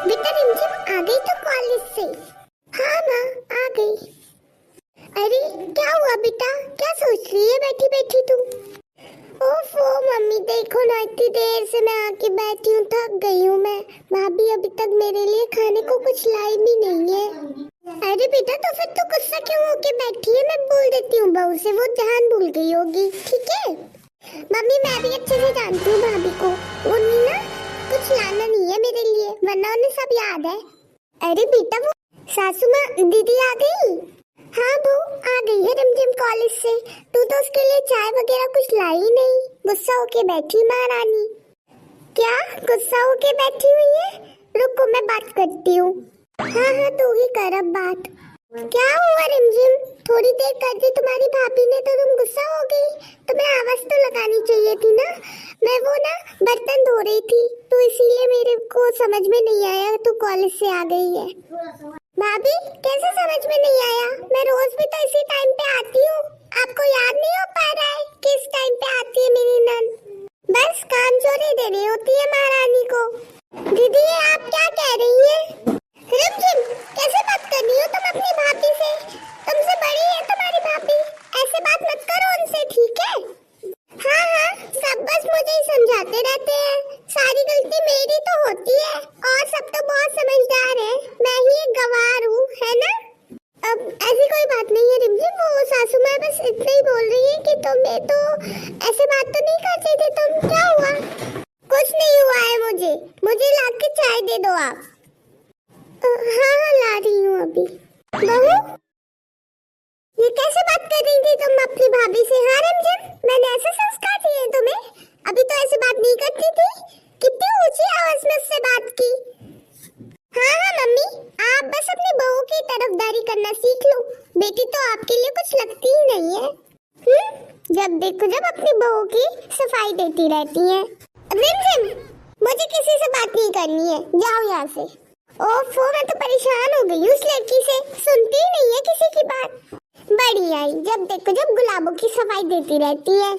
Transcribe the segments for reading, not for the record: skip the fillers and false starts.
बेटा रिमझिम आ गई तो कॉलेज से? हाँ माँ आ गई। अरे क्या हुआ बेटा, क्या सोच रही है बैठी बैठी तू? ओफो मम्मी देखो ना, इतनी देर से मैं आके बैठी हूँ, थक गई हूँ मैं। भाभी अभी तक मेरे लिए खाने को कुछ लाई भी नहीं है। अरे बेटा तो फिर तू गुस्सा क्यों होके बैठी है? मैं बोल देती हूँ बहू से, वो ध्यान भूल गई होगी। ठीक है मम्मी, मैं भी अच्छे से जानती हूँ भाभी को, उन्हें ना कुछ लाना नहीं है मेरे लिए, वरना उन्हें सब याद है। अरे बेटा वो सासू माँ दीदी आ गई? हाँ बहू आ गई है रिमझिम कॉलेज से। तू तो उसके लिए चाय वगैरह कुछ लाई नहीं, गुस्सा होके बैठी महारानी। क्या गुस्सा होके बैठी हुई है? रुको मैं बात करती हूँ। हाँ हाँ तू ही कर अब बात। क्या हुआ रिमझिम, थोड़ी देर कर दी तुम्हारी भाभी ने तो तुम गुस्सा हो गई? तुम्हें आवाज तो लगानी चाहिए थी ना। मैं वो ना बर्तन धो रही थी तो इसीलिए मेरे को समझ में नहीं आया तू कॉलेज से आ गई है। भाभी कैसे समझ में नहीं आया? मैं रोज भी तो इसी टाइम पे आती हूँ, आपको याद नहीं हो पा रहा है किस टाइम पे आती है मेरी नन? बस काम चोरी देनी होती है महारानी को। दीदी आप क्या कह रही है? रिमझिम कैसे बात कर रही हो तुम अपनी भाभी से? तुमसे बड़ी है तुम्हारी भाभी, ऐसे बात मत करो उनसे, ठीक है? हाँ हाँ सब बस मुझे ही समझाते रहते हैं, सारी गलती मेरी तो होती है और सब तो बहुत समझदार है, मैं ही एक गंवार हूँ, है ना? अब ऐसी कोई बात नहीं है रिमझिम, वो सासू माँ बस इतना ही बोल रही है कि तुम्हें तो ऐसे बात तो नहीं करते थे तुम। क्या हुआ? कुछ नहीं हुआ है, मुझे ला के चाय दे दो आप। हाँ हाँ ला रही हूँ अभी। बहू ये कैसे बात कर रही थी तुम अपनी भाभी से? हाँ रिमझिम मैंने ऐसे संस्कार दिए तुम्हें? अभी तो ऐसे बात नहीं करती थी, कितनी ऊंची आवाज में उससे बात की। हाँ हाँ मम्मी आप बस अपनी बहू की तरफदारी करना सीख लो, बेटी तो आपके लिए कुछ लगती ही नहीं है। जब देखो जब अपनी बहू की सफाई देती रहती है। रिमझिम मुझे किसी से बात नहीं करनी है, जाओ यहाँ से। ओफो मैं तो परेशान हो गई उस लड़की से, सुनती ही नहीं है किसी की बात। बड़ी आई जब देखो जब गुलाबों की सफाई देती रहती है।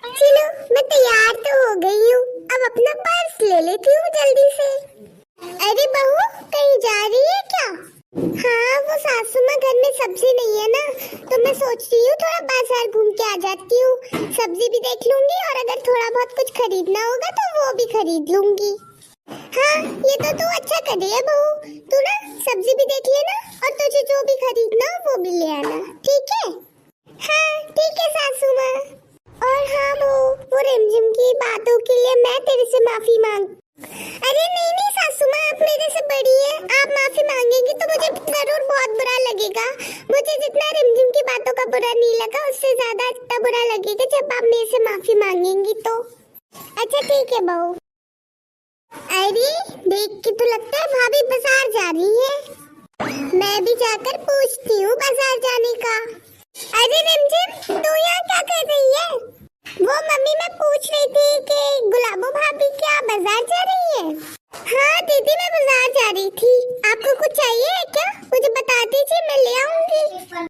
चलो मैं तैयार तो हो गई हूँ, अब अपना पर्स ले लेती हूँ जल्दी से। अरे बहू कहीं जा रही है क्या? हाँ वो सासू माँ घर में सब्जी नहीं है ना, तो मैं सोच रही हूँ थोड़ा बाजार घूम के आ जाती हूँ, सब्जी भी देख लूंगी और अगर थोड़ा बहुत कुछ खरीदना होगा तो वो भी खरीद लूंगी। हाँ ये तो तू अच्छा कर रही है बहू, तू ना सब्जी भी देख लेना और तुझे जो भी खरीदना वो भी ले आना, ठीक है? हाँ ठीक है सासू माँ। और हाँ बहू वो रिमझिम की बातों के लिए मैं तेरे से माफी मांग। अरे नहीं नहीं सासू माँ आप मेरे से बड़ी है, आप माफी मांगेंगी तो मुझे जरूर बहुत बुरा लगेगा। मुझे जितना रिमझिम की बातों का बुरा नहीं लगा उससे ज्यादा इतना बुरा लगेगा जब आप मेरे से माफी मांगेंगी तो। अच्छा ठीक है बहू। अरे देख के तो लगता है भाभी बाजार जा रही है, मैं भी जाकर पूछती हूँ बाजार जाने का। अरे रिमझिम तू यहाँ क्या कर रही है? वो मम्मी मैं पूछ रही थी कि गुलाबो भाभी क्या बाजार जा रही है? हाँ दीदी मैं बाजार जा रही थी, आपको कुछ चाहिए है क्या? मुझे बता दीजिए मैं ले आऊंगी।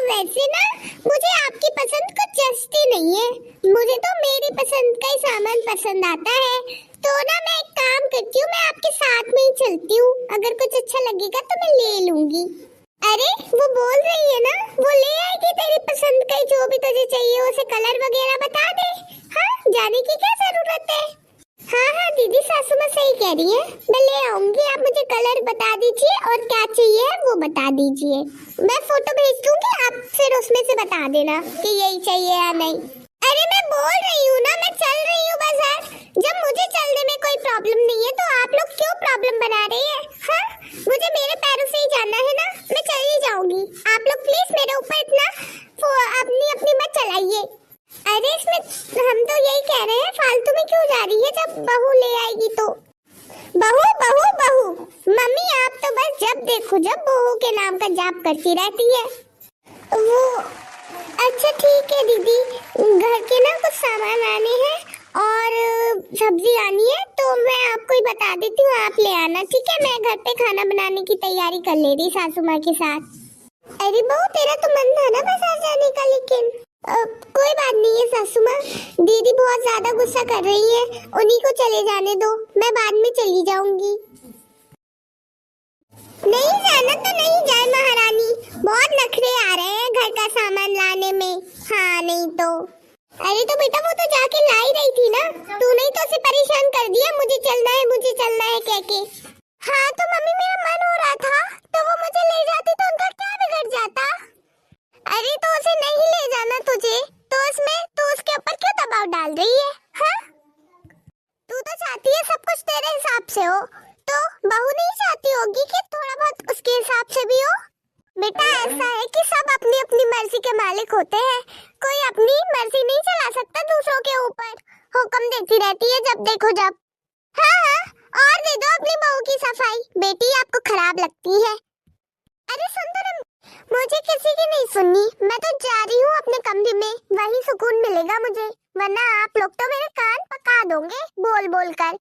वैसे ना मुझे आपकी पसंद कुछ जचती नहीं है, मुझे तो मेरी पसंद का ही सामान पसंद आता है, तो ना मैं एक काम करती हूँ मैं आपके साथ में ही चलती हूँ, अगर कुछ अच्छा लगेगा तो मैं ले लूंगी। अरे वो बोल रही है ना वो ले आएगी तेरी पसंद का जो भी तुझे चाहिए, उसे कलर वगैरह बता दे। हाँ जाने की क्या जरूरत है? हाँ हाँ दीदी सासू माँ सही कह रही है, मैं ले आऊंगी, आप मुझे कलर बता दीजिए और क्या चाहिए वो बता दीजिए, मैं फोटो भेज दूंगी, आप फिर उसमें से बता देना कि यही चाहिए या नहीं। अरे मैं बोल रही हूँ ना मैं चल रही हूँ बाजार, जब मुझे चलने में कोई प्रॉब्लम नहीं है तो आप लोग क्यों प्रॉब्लम बना रहे हैं? हाँ मुझे मेरे पैरों से ही जाना है ना, मैं चल ही जाऊंगी, आप लोग प्लीज मेरे ऊपर इतना अपनी मत चलाइए। अरे इसमें हम तो यही कह रहे हैं फालतू में क्यों जा रही है, जब बहू ले आएगी तो। बहू बहू बहू मम्मी आप तो बस जब देखो जब बहू के नाम का जाप करती रहती है। वो अच्छा ठीक है दीदी, घर के ना कुछ सामान आने हैं और सब्जी आनी है तो मैं आपको ही बता देती हूँ, आप ले आना ठीक है? मैं घर पे खाना बनाने की तैयारी कर ले रही सासू माँ के साथ। अरे बहू तेरा तो मन था ना बाजार जाने का, लेकिन कोई बात नहीं है सासू माँ, दीदी बहुत ज्यादा गुस्सा कर रही है, उन्हीं को चले जाने दो, मैं बाद में चली जाऊंगी। नहीं जाना तो नहीं जाए महारानी, बहुत नखरे आ रहे हैं घर का सामान लाने में। हाँ नहीं तो। अरे तो बेटा वो तो जाके ला ही रही थी ना, तूने ही तो उसे परेशान कर दिया, मुझे चलना है कह के। हाँ तो मम्मी मेरा मन हो रहा था तो वो मुझे ले जाती तो उनका क्या बिगड़ जाता। अरे तो उसे नहीं ले जाना तुझे तो उसके ऊपर क्यों दबाव डाल रही है? हाँ तू तो चाहती है सब कुछ तेरे हिसाब से हो, तो बहू नहीं चाहती होगी कि थोड़ा बहुत उसके हिसाब से भी हो। बेटा ऐसा है कि सब अपनी अपनी मर्जी के मालिक होते हैं, कोई अपनी मर्जी नहीं चला सकता दूसरों के ऊपर, हुक्म देती रहती है जब देखो जब। हाँ और दे दो अपनी बहू की सफाई, बेटी आपको खराब लगती है। अरे सुन तो मुझे किसी की नहीं सुननी, मैं तो जा रही हूँ अपने कमरे में, वहीं सुकून मिलेगा मुझे, वरना आप लोग तो मेरे कान पका दोगे बोल बोल कर।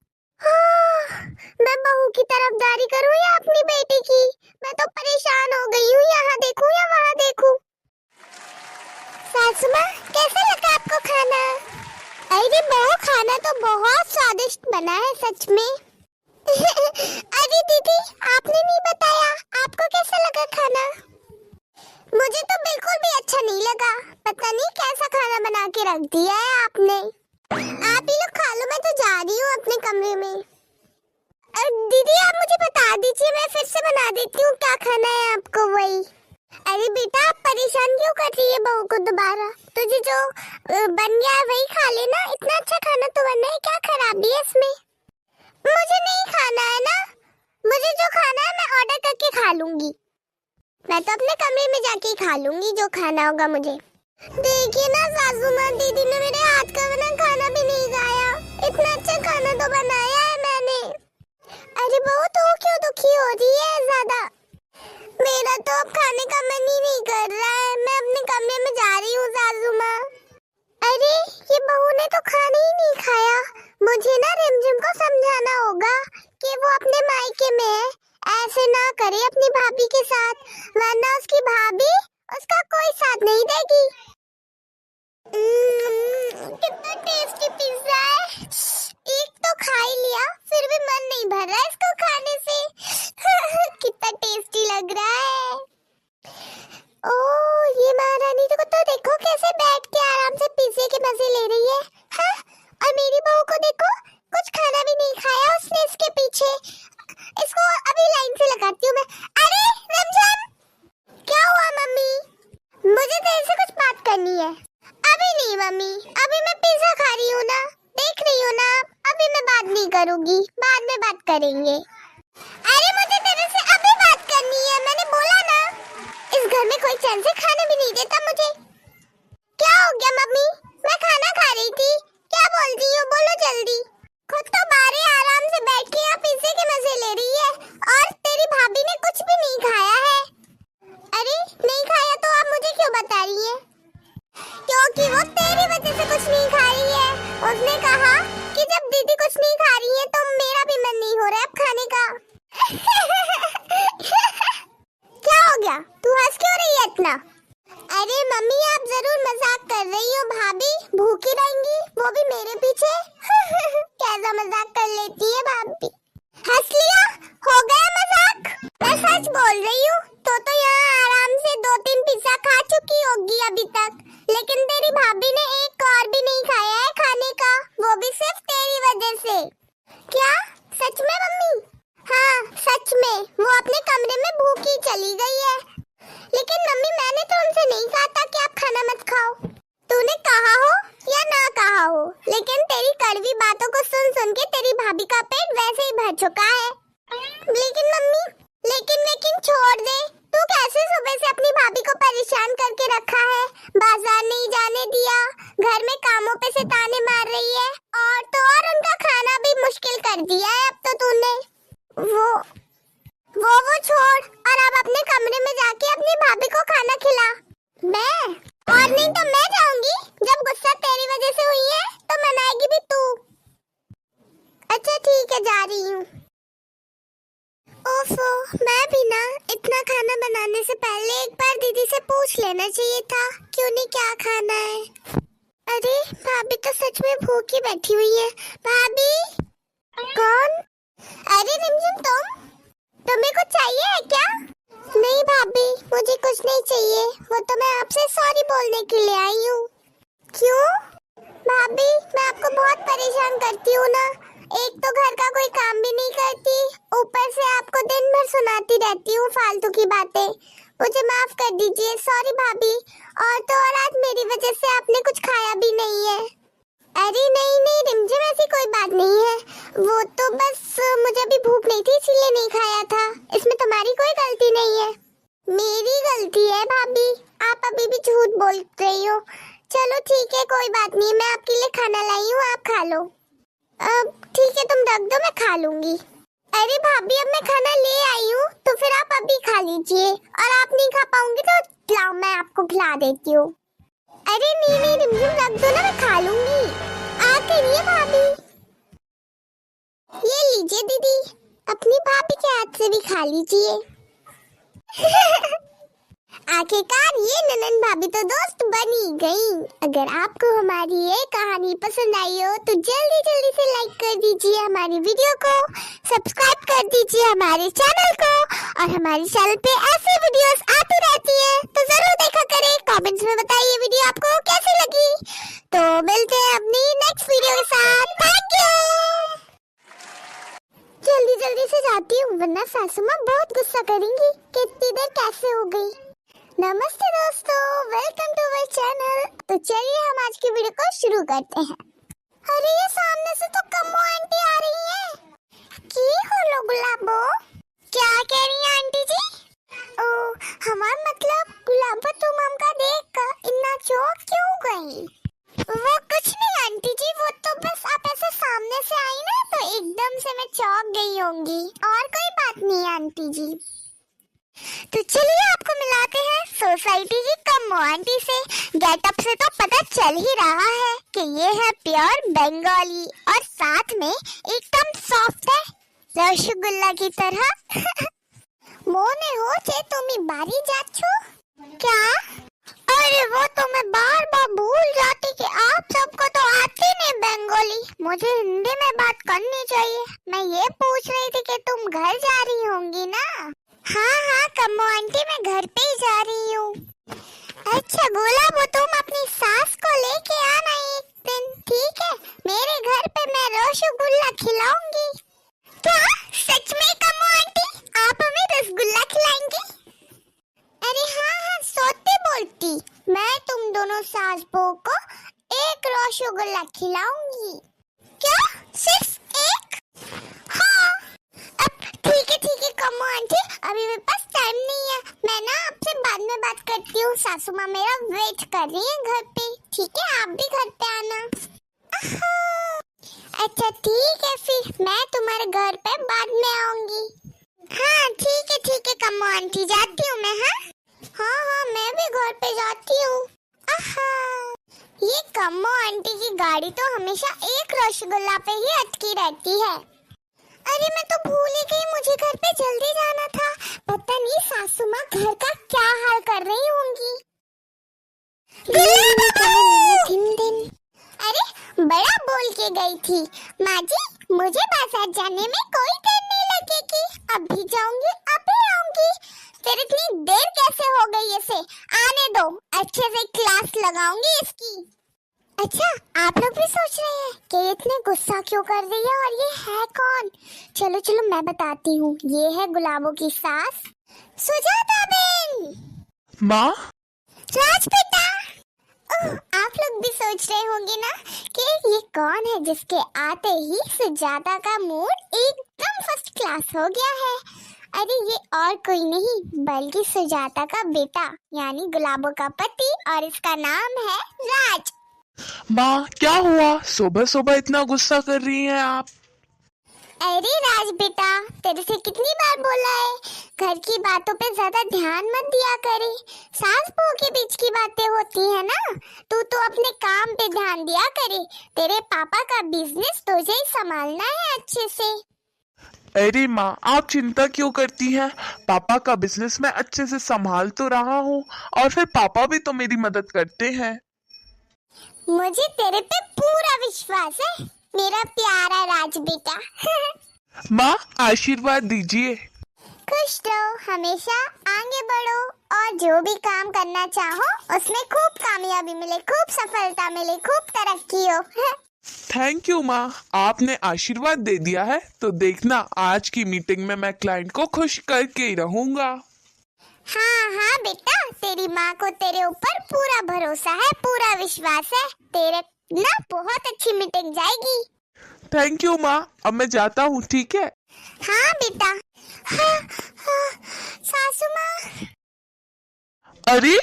मैं बहू की तरफदारी करूँ या अपनी बेटी की? मैं तो परेशान हो गई हूँ, यहाँ देखूँ या वहाँ देखूँ। सासू माँ कैसा लगा आपको खाना? अरे बहू खाना तो बहुत स्वादिष्ट बना है सच में। अरे दीदी आपने नहीं बताया, आपको कैसा लगा खाना? मुझे तो बिल्कुल भी अच्छा नहीं लगा, पता नहीं कैसा खाना बना के रख दिया है आपने। आप ही लोग खा लो, मैं तो जा रही हूँ अपने कमरे में। दीदी आप मुझे बता दीजिए, मैं फिर से बना देती हूँ, क्या खाना है आपको वही। अरे बेटा आप परेशान क्यों कर रही है बहू को दोबारा, तुझे जो बन गया है वही खा लेना, इतना अच्छा खाना तो बना है, क्या खराबी है इसमें? मुझे नहीं खाना है ना, मुझे जो खाना है मैं ऑर्डर करके खा लूंगी, मैं तो अपने कमरे में जाके खा लूंगी जो खाना होगा मुझे। देखिए ना सासू माँ, दीदी ने मेरे हाथ का बना खाना भी नहीं खाया, इतना अच्छा खाना तो बनाया है मैंने। अरे बहू तो क्यों दुखी हो रही है ज्यादा? मेरा तो अब खाने का मन ही नहीं कर रहा है, मैं अपने कमरे में जा रही हूँ सासू माँ। अरे ये बहू ने तो खाना ही नहीं खाया, मुझे ना रिमझिम को समझाना होगा कि वो अपने मायके में है, ऐसे ना करे अपनी भाभी के साथ, वरना उसकी भाभी उसका कोई साथ नहीं देगी। कितना टेस्टी पिज्जा है, एक तो खा ही लिया फिर भी मन नहीं भर रहा इसको खाने से। कितना टेस्टी लग रहा है। ओह ये महारानी तो देखो कैसे बैठ के आराम से पिज्जे के मजे ले रही है। हाँ? और मेरी बहू को देखो, कुछ खाना भी नहीं खाया उसने इसके पीछे, इसको अभी लाइन से लगाती हूँ मैं। अरे रमजान क्या हुआ मम्मी? मुझे तेरे से कुछ बात करनी है। अभी नहीं मम्मी, अभी मैं पिज्जा खा रही हूँ ना, देख रही हो ना, अभी मैं बात नहीं करूँगी, बाद में बात करेंगे। अरे मुझे तेरे से अभी बात करनी है, मैंने बोला ना। इस घर में कोई चैन से खाना भी नहीं देता मुझे। क्या हो गया मम्मी? मैं खाना खा रही थी, क्या बोल रही हो, बोलो जल्दी। खुद तो बाहर आराम से बैठ के यहाँ पिज्जे के मजे ले रही है, और तेरी भाभी ने कुछ भी नहीं खाया है। अरे नहीं खाया तो आप मुझे क्यों बता रही है? क्योंकि वो तेरी वजह से कुछ नहीं खा रही है। उसने कहा कि जब दीदी कुछ नहीं खा रही है तो मेरा भी मन नहीं हो रहा है अब खाने का। क्या हो गया, तू हंस क्यों रही है इतना? अरे मम्मी आप जरूर मजाक कर रही हो, भाभी भूखी रहेंगी वो भी मेरे पीछे। कैसा मजाक कर लेती है भाभी। हंस लिया, हो गया मजाक। मैं सच बोल रही हूँ, तो यहाँ आराम से 2-3 पिज्जा खा चुकी होगी अभी तक, लेकिन तेरी भाभी ने एक और भी नहीं खाया है खाने का, वो भी सिर्फ तेरी वजह से। क्या सच में मम्मी? हाँ सच में, वो अपने कमरे में भूखी चली गई है। लेकिन मम्मी मैंने तो उनसे नहीं कहा था कि आप खाना मत खाओ, तूने कहा हो या ना कहा हो, लेकिन तेरी कड़वी बातों को सुन सुन के तेरी भाभी का पेट वैसे ही भर चुका है। लेकिन मम्मी, लेकिन छोड़ दे, तू कैसे सुबह से अपनी भाभी को परेशान करके रखा है, बाजार नहीं जाने दिया, घर में कामों पे से ताने मार रही है, और तो और उनका खाना भी मुश्किल कर दिया है अब तो तूने। वो छोड़ और अब अपने कमरे में जाके अपनी भाभी को खाना खिला। मैं? और नहीं तो मैं जाऊंगी, जब गुस्सा तेरी वजह से हुई है तो मनाएगी भी तू। अच्छा ठीक है जा रही हूँ। उफ ओफो, मैं भी ना इतना खाना बनाने से पहले एक बार दीदी से पूछ लेना चाहिए था क्यों नहीं क्या खाना है। अरे भाभी तो सच में भूखी बैठी हुई है। भाभी। कौन? अरे रिमझिम, तुम्हें कुछ चाहिए है क्या? नहीं भाभी, मुझे कुछ नहीं चाहिए, वो तो मैं आपसे सॉरी बोलने के लिए आई हूँ। क्यों? भाभी मैं आपको बहुत परेशान करती हूँ ना, एक तो घर का कोई काम भी नहीं करती, ऊपर से आपको दिन भर सुनाती रहती हूँ फालतू की बातें। मुझे माफ कर दीजिए, सॉरी भाभी। और तो और आज मेरी वजह से आपने कुछ खाया भी नहीं है। अरे नहीं नहीं रिमझिम, ऐसी कोई बात नहीं है, वो तो बस मुझे अभी भूख नहीं थी इसीलिए नहीं खाया था, इसमें तुम्हारी कोई गलती नहीं है। मेरी गलती है भाभी, आप अभी भी झूठ बोल रही हो। चलो ठीक है, कोई बात नहीं, मैं आपके लिए खाना लाई हूँ, आप खा लो। अब ठीक है, तुम रख दो, मैं खा लूंगी। अरे भाभी अब मैं खाना ले आई हूँ तो फिर आप अभी खा लीजिए, और आप नहीं खा पाऊंगी तो लाओ मैं आपको खिला देती हूँ। अरे नहीं नहीं रिमझिम, रख दो ना, मैं खा लूंगी। आ करिए भाभी। ये लीजिए दीदी, अपनी भाभी के हाथ से भी खा लीजिए। आखिरकार ये ननन भाभी तो दोस्त बनी गई। अगर आपको हमारी ये कहानी पसंद आई हो तो जल्दी जल्दी से लाइक कर दीजिए हमारी वीडियो को, सब्सक्राइब कर दीजिए हमारे चैनल को, और हमारे चैनल पे ऐसी वीडियोस आती रहती है तो जरूर देखा करें। कमेंट्स में बताइए वीडियो आपको कैसी लगी। तो मिलते हैं अपनी नेक्स्ट वीडियो के साथ। Thank you. जल्दी जल्दी से जाती हूँ वरना सासू माँ बहुत गुस्सा करेंगी कि इतनी देर कैसे हो गई। नमस्ते दोस्तों, वेलकम टू अवर चैनल। तो चलिए हम आज की वीडियो को शुरू करते हैं। अरे ये सामने से तो कम्मो आंटी आ रही है। की होलो गुलाबो, क्या कह रही है आंटी जी? ओ हमार मतलब गुलाबो, तुम हमका देख कर इतना चौंक क्यों गई? वो कुछ नहीं आंटी जी, वो तो बस आप ऐसे सामने से आई ना तो एकदम से मैं चौंक गई होंगी, और कोई बात नहीं आंटी जी। तो चलिए आपको मिलाते हैं सोसाइटी की कम्मो आंटी से। गेटअप से तो पता चल ही रहा है कि ये है प्योर बंगाली, और साथ में एकदम सॉफ्ट है रसगुल्ला की तरह। मोने हो चे तुम्ही बारी जाच्छो क्या? अरे वो तो मैं बार बार भूल जाती कि आप सबको तो आती नहीं बंगाली, मुझे हिंदी में बात करनी चाहिए। मैं ये पूछ रही थी कि तुम घर जा रही होंगी ना? हाँ हाँ कम्मो आंटी, मैं घर पे ही जा रही हूँ। अच्छा बोला, वो तुम अपनी सास को लेके आना एक दिन, ठीक है? मेरे घर पे मैं रसगुल्ला खिलाऊंगी। क्या सच में कम्मो आंटी, आप हमें रसगुल्ला खिलाएंगी? अरे हाँ हाँ सोते बोलती, मैं तुम दोनों सास बहू को एक रसगुल्ला खिलाऊंगी। क्या सिर्फ एक? हाँ ठीक है कम्मो आंटी, अभी मेरे पास टाइम नहीं है, मैं ना आपसे बाद में बात करती हूँ। सासू माँ मेरा वेट कर रही है घर पे, ठीक है? आप भी घर पे आना। अच्छा ठीक है, फिर मैं तुम्हारे घर पे बाद में आऊंगी। हाँ ठीक है कम्मो आंटी, जाती हूँ मैं। हाँ मैं भी घर पे जाती हूँ। ये कम्मो आंटी की गाड़ी तो हमेशा एक रसगुल्ला पे ही अटकी रहती है। अरे मैं तो भूल ही गई, मुझे घर पे जल्दी जाना था। पता नहीं सासू माँ घर का क्या हाल कर रही होंगी। अरे बड़ा बोल के गई थी माँ जी, मुझे बाजार जाने में कोई देर नहीं लगेगी, अभी जाऊंगी अभी आऊंगी। फिर इतनी देर कैसे हो गई इसे? आने दो, अच्छे से क्लास लगाऊंगी इसकी। अच्छा आप लोग भी सोच रहे हैं कि इतने गुस्सा क्यों कर रही है, और ये है कौन? चलो मैं बताती हूँ, ये है गुलाबो की सास सुजाता बेन। माँ? राज बेटा, आप लोग भी सोच रहे होंगे ना कि ये कौन है जिसके आते ही सुजाता का मूड एकदम फर्स्ट क्लास हो गया है। अरे ये और कोई नहीं बल्कि सुजाता का बेटा यानी गुलाबो का पति, और इसका नाम है राज। माँ क्या हुआ, सुबह सुबह इतना गुस्सा कर रही हैं आप? अरे राज बेटा, तेरे से कितनी बार बोला है घर की बातों पे ज्यादा ध्यान मत दिया करे, सास बहू के बीच की बातें होती है ना, तू तो अपने काम पे ध्यान दिया करे। तेरे पापा का बिजनेस तुझे ही संभालना है अच्छे से। अरे माँ, आप चिंता क्यों करती हैं? पापा का बिजनेस मैं अच्छे से संभाल तो रहा हूँ, और फिर पापा भी तो मेरी मदद करते हैं। मुझे तेरे पे पूरा विश्वास है मेरा प्यारा राज बेटा। माँ, आशीर्वाद दीजिए। खुश रहो, हमेशा आगे बढ़ो और जो भी काम करना चाहो उसमें खूब कामयाबी मिले, खूब सफलता मिले, खूब तरक्की हो। थैंक यू माँ, आपने आशीर्वाद दे दिया है तो देखना आज की मीटिंग में मैं क्लाइंट को खुश करके ही रहूंगा। हाँ हाँ बेटा, तेरी माँ को तेरे ऊपर पूरा भरोसा है, पूरा विश्वास है। तेरे ना बहुत अच्छी मीटिंग जाएगी। थैंक यू माँ, अब मैं जाता हूँ, ठीक है? हाँ बेटा। हाँ, हाँ, सासू माँ। अरे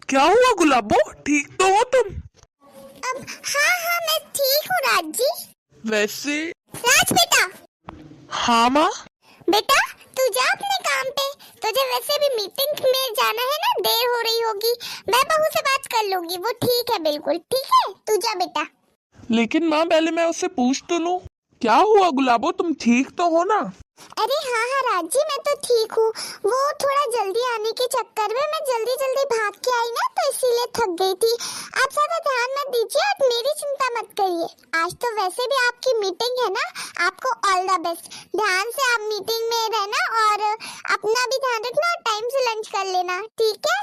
क्या हुआ गुलाबो, ठीक तो हो तुम? अब हाँ हाँ मैं ठीक हूँ राज जी। वैसे राज बेटा। हाँ माँ। बेटा तू जा अपने काम पे, तुझे वैसे भी मीटिंग में जाना है ना, देर हो रही होगी। मैं बहू से बात कर लूंगी, वो ठीक है, बिल्कुल ठीक है। तू जा बेटा। लेकिन माँ, पहले मैं उससे पूछ तो लूं, क्या हुआ गुलाबो, तुम ठीक तो हो ना? अरे हाँ हाँ राज जी, मैं तो ठीक हूँ। वो थोड़ा जल्दी आने के चक्कर में मैं जल्दी जल्दी भाग के आई ना, तो इसीलिए थक गई थी। आप ज्यादा ध्यान मत दीजिए और मेरी चिंता मत करिए। आज तो वैसे भी आपकी मीटिंग है ना, आपको ऑल द बेस्ट। ध्यान से आप मीटिंग में रहना और अपना भी ध्यान रखना और टाइम से लंच कर लेना, ठीक है?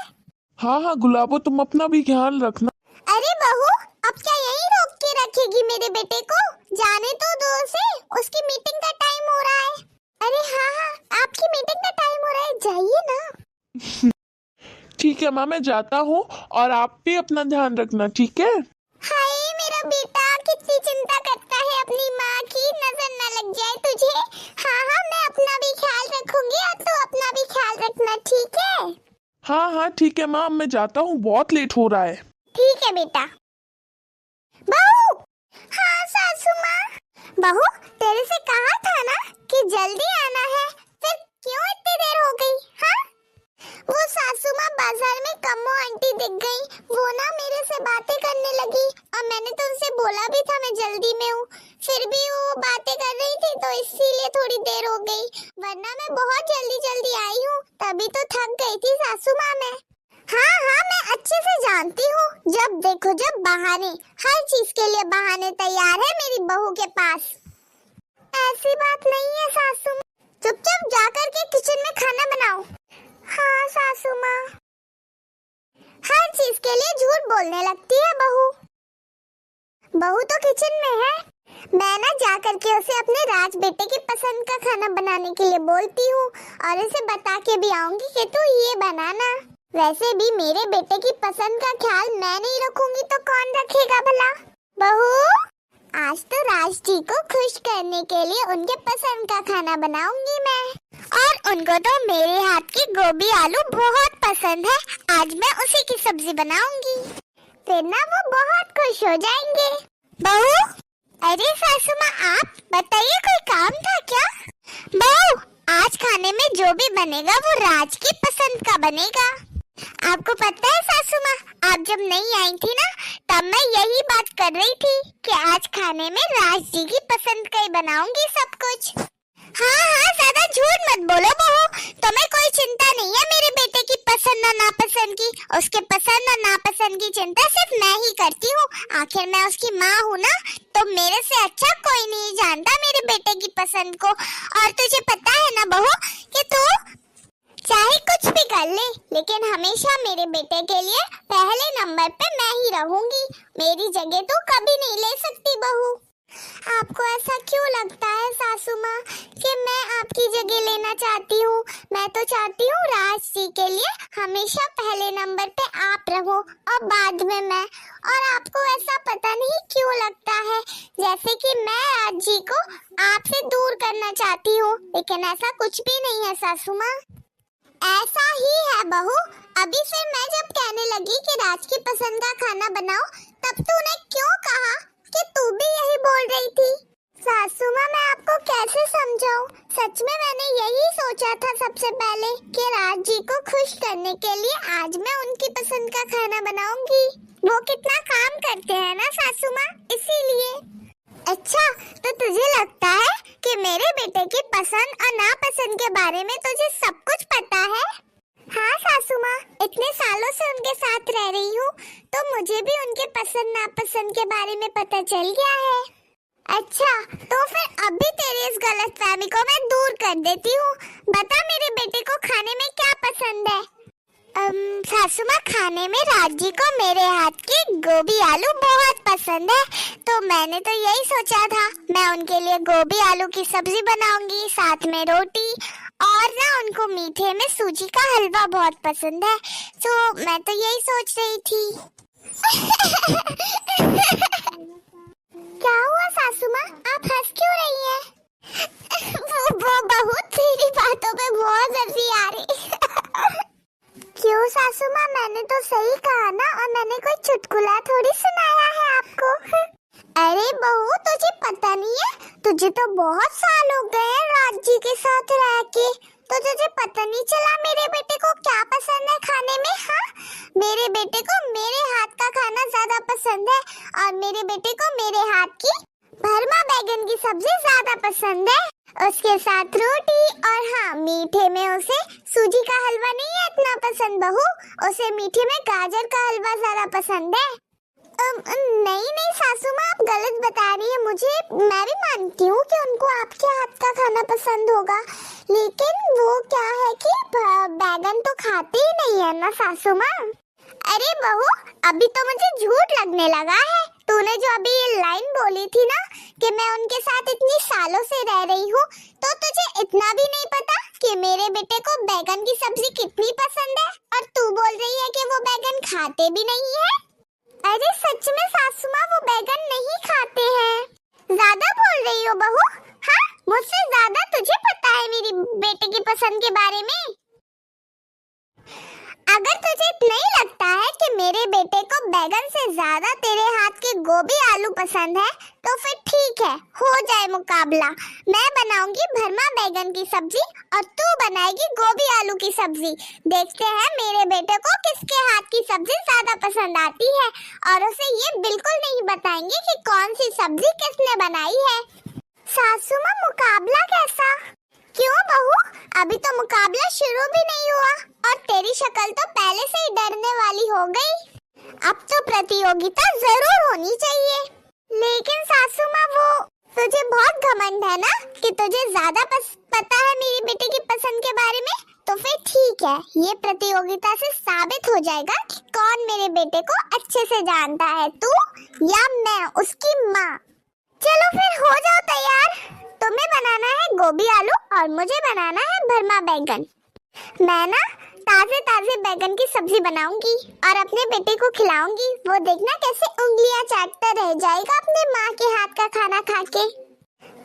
हाँ हाँ गुलाबो, तुम अपना भी ख्याल रखना। अरे बहू, अब क्या यहीं रोक के रखेगी मेरे बेटे को? जाने तो दो से, उसकी मीटिंग का टाइम हो रहा है। अरे हाँ हाँ, आपकी मीटिंग का टाइम हो रहा है, जाइए ना। ठीक है माँ, मैं जाता हूँ, और आप भी अपना ध्यान रखना, ठीक है? हाय मेरा बेटा, कितनी चिंता करता है अपनी माँ की, नजर न लग जाए तुझे। हाँ हाँ, मैं अपना भी ख्याल रखूंगी और तू अपना भी ख्याल रखना, ठीक है? हाँ हाँ ठीक है माँ, मैं जाता हूँ, बहुत लेट हो रहा है। ठीक है बेटा। बहू। हाँ सासू माँ। बहू, तेरे से कहा था ना कि जल्दी आना है, फिर क्यों इतनी देर हो गई? हाँ, वो सासू माँ बाजार में कम्मो आंटी दिख गई, वो ना मेरे से बातें करने लगी, और मैंने तो उनसे बोला भी था मैं जल्दी में हूँ, फिर भी वो बातें कर रही थी, तो इसीलिए थोड़ी देर हो गई, वरना मैं बहुत जल्दी जल्दी आई हूँ, तभी तो थक गई थी सासू माँ मैं। हाँ हाँ, मैं अच्छे से जानती हूँ, जब देखो जब बहाने, हर चीज के लिए बहाने तैयार है मेरी बहू के पास। ऐसी बात नहीं है सासू माँ, चुपचाप जाकर के किचन में खाना बनाओ। हाँ सासू माँ। हर चीज के लिए झूठ बोलने लगती है बहू। बहू तो किचन में है, मैं ना जाकर के उसे अपने राज बेटे की पसंद का खाना बनाने के लिए बोलती हूँ, और उसे बता के भी आऊंगी कि तू ये बनाना। वैसे भी मेरे बेटे की पसंद का ख्याल मैं नहीं रखूंगी तो कौन रखेगा भला? बहू, आज तो राज जी को खुश करने के लिए उनके पसंद का खाना बनाऊंगी मैं, और उनको तो मेरे हाथ की गोभी आलू बहुत पसंद है, आज मैं उसी की सब्जी बनाऊंगी, फिर ना वो बहुत खुश हो जाएंगे। बहू। अरे सासू माँ, आप बताइए, कोई काम था क्या? बहू, आज खाने में जो भी बनेगा वो राज की पसंद का बनेगा। आपको पता है सासू माँ, आप जब नहीं आई थी ना, तब मैं यही बात कर रही थी कि आज खाने में राज जी की पसंद का ही बनाऊंगी सब कुछ। हाँ हाँ, ज्यादा झूठ मत बोलो बहू, तुम्हें कोई चिंता नहीं है मेरे बेटे की पसंद और नापसंद की। उसके पसंद और नापसंद की चिंता सिर्फ मैं ही करती हूँ, आखिर मैं उसकी माँ हूँ ना, तो मेरे से अच्छा कोई नहीं जानता मेरे बेटे की पसंद को। और तुझे पता है ना बहू कि तू चाहे कुछ भी कर ले, लेकिन हमेशा मेरे बेटे के लिए पहले नंबर पे मैं ही रहूंगी, मेरी जगह तो कभी नहीं ले सकती बहू। आपको ऐसा क्यों लगता है सासू माँ कि मैं आपकी जगह लेना चाहती हूँ? मैं तो चाहती हूँ राज जी के लिए हमेशा पहले नंबर पे आप रहो और बाद में मैं। और आपको ऐसा पता नहीं क्यों लगता है जैसे कि मैं राज जी को आपसे दूर करना चाहती हूँ, लेकिन ऐसा कुछ भी नहीं है सासू माँ, ऐसा ही है बहू। अभी फिर मैं जब कहने लगी कि राज की पसंद का खाना बनाओ, तब तूने क्यों कहा कि तू भी यही बोल रही थी? सासू माँ, मैं आपको कैसे समझाऊं? सच में मैंने यही सोचा था सबसे पहले कि राज जी को खुश करने के लिए आज मैं उनकी पसंद का खाना बनाऊंगी। वो कितना काम करते हैं ना सासू माँ, इसीलिए। अच्छा, तो तुझे लगता है कि मेरे बेटे की पसंद और नापसंद के बारे में तुझे सब कुछ पता है? हाँ सासू माँ, इतने सालों से उनके साथ रह रही हूँ तो मुझे भी उनके पसंद नापसंद के बारे में पता चल गया है। अच्छा, तो फिर अभी तेरी इस गलतफहमी को मैं दूर कर देती हूँ। बता मेरे बेटे को खाने में क्या पसंद है? सासू माँ, खाने में राजी को मेरे हाथ की गोभी आलू बहुत पसंद है, तो मैंने तो यही सोचा था मैं उनके लिए गोभी आलू की सब्जी बनाऊंगी, साथ में रोटी, और ना उनको मीठे में सूजी का हलवा बहुत पसंद है, तो मैं तो यही सोच रही थी। क्या हुआ सासू माँ, आप हंस क्यों रही हैं? वो बहुत तेरी बातों पे बहुत हंसी आ रही। क्यों सासू माँ, मैंने तो सही कहा ना, और मैंने कोई चुटकुला थोड़ी सुनाया है आपको। अरे बहू, तुझे पता नहीं है, तुझे तो बहुत साल हो गए हैं राज जी के साथ रह के, तो तुझे पता नहीं चला मेरे बेटे को क्या पसंद है खाने में? हाँ, मेरे बेटे को मेरे हाथ का खाना ज्यादा पसंद है, और मेरे बेटे को मेरे हाथ की भरमा बैगन की सब्जी ज्यादा पसंद है, उसके साथ रोटी, और हाँ, मीठे में उसे सूजी का हलवा नहीं है इतना पसंद बहू, उसे मीठे में गाजर का हलवा ज्यादा पसंद है। नहीं सासू माँ, आप गलत बता रही हैं मुझे। मैं भी मानती हूँ कि उनको आपके हाथ का खाना पसंद होगा, लेकिन वो क्या है कि बैगन तो खाते ही नहीं है ना सासू माँ। अरे बहू, अभी तो मुझे झूठ लगने लगा है। तूने जो अभी ये लाइन बोली थी ना कि मैं उनके साथ इतनी सालों से रह रही हूँ, तो तुझे इतना भी नहीं पता कि मेरे बेटे को बैगन की सब्जी कितनी पसंद है, और तू बोल रही है कि वो बैगन खाते भी नहीं है? अरे सच में सासू माँ, वो बैगन नहीं खाते हैं। ज्यादा बोल रही हो बहू। हाँ, मुझसे ज्यादा तुझे पता है मेरी बेटे की पसंद के बारे में। अगर तुझे नहीं लगता है कि मेरे बेटे को बैगन से ज्यादा तेरे हाथ के गोभी आलू पसंद है, तो फिर ठीक है, हो जाए मुकाबला। मैं बनाऊंगी भरमा बैगन की सब्जी और तू बनाएगी गोभी आलू की सब्जी। देखते हैं मेरे बेटे को किसके हाथ की सब्जी ज्यादा पसंद आती है, और उसे ये बिल्कुल नहीं बताएंगे कि कौन सी सब्जी किसने बनाई है। सासू माँ, मुकाबला कैसा? क्यों बहू, अभी तो मुकाबला शुरू भी नहीं हुआ, और तेरी शक्ल तो पहले से ही डरने वाली हो गई। अब तो प्रतियोगिता जरूर होनी चाहिए। लेकिन सासू माँ, वो तुझे बहुत घमंड है ना कि तुझे ज्यादा पता है मेरी बेटे की पसंद के बारे में, तो फिर ठीक है, ये प्रतियोगिता से साबित हो जाएगा कि कौन मेरे बेटे को अच्छे से जानता है, तू या मैं उसकी माँ। चलो फिर हो जाओ तैयार। तुम्हें बनाना है गोभी आलू और मुझे बनाना है भरमा बैगन। मैं ना ताजे ताजे बैगन की सब्जी बनाऊंगी और अपने बेटे को खिलाऊंगी। वो देखना कैसे उंगलियां चाटता रह जाएगा अपने माँ के हाथ का खाना खा के।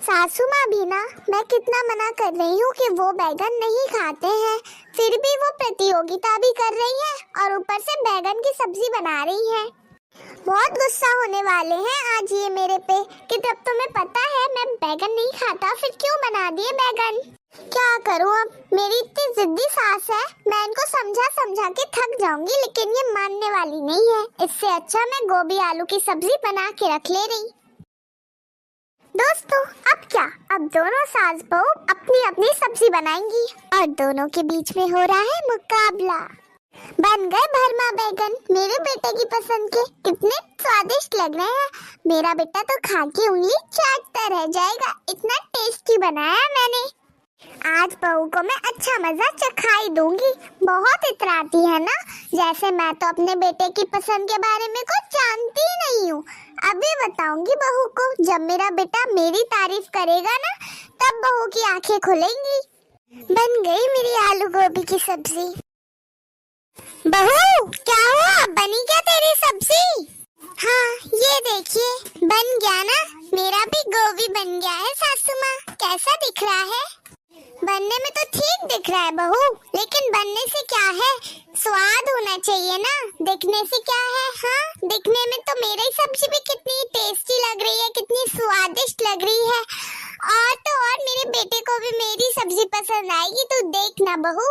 सासू माँ भी ना, मैं कितना मना कर रही हूँ कि वो बैगन नहीं खाते हैं, फिर भी वो प्रतियोगिता भी कर रही है और ऊपर से बैगन की सब्जी बना रही है। बहुत गुस्सा होने वाले हैं आज ये मेरे पे कि जब तुम्हें पता है मैं बैगन नहीं खाता, फिर क्यों बना दिए बैगन। क्या करूं अब, मेरी इतनी जिद्दी सास है, मैं इनको समझा समझा के थक जाऊंगी, लेकिन ये मानने वाली नहीं है। इससे अच्छा मैं गोभी आलू की सब्जी बना के रख ले रही। दोस्तों, अब क्या, अब दोनों सास बहू अपनी अपनी सब्जी बनाएंगी और दोनों के बीच में हो रहा है मुकाबला। बन गए भरमा बैगन मेरे बेटे की पसंद के, कितने स्वादिष्ट लग रहे हैं। मेरा बेटा तो खा के उंगली चाटता रह जाएगा, इतना टेस्टी बनाया मैंने। आज बहू को मैं अच्छा मजा चखाई दूंगी। बहुत इतराती है ना, जैसे मैं तो अपने बेटे की पसंद के बारे में कुछ जानती ही नहीं हूँ। अभी बताऊंगी बहू को, जब मेरा बेटा मेरी तारीफ करेगा ना, तब बहू की आंखें खुलेंगी। बन गई मेरी आलू गोभी की सब्जी। बहू, क्या हुआ, बनी क्या तेरी सब्जी? हाँ, ये देखिए, बन गया ना, मेरा भी गोभी बन गया है सासू माँ। कैसा दिख रहा है? बनने में तो ठीक दिख रहा है बहू, लेकिन बनने से क्या है, स्वाद होना चाहिए ना, दिखने से क्या है। हाँ, दिखने में तो मेरी सब्जी भी कितनी टेस्टी लग रही है, कितनी स्वादिष्ट लग रही है, और तो और मेरे बेटे को भी मेरी सब्जी पसंद आएगी, तो देखना बहू।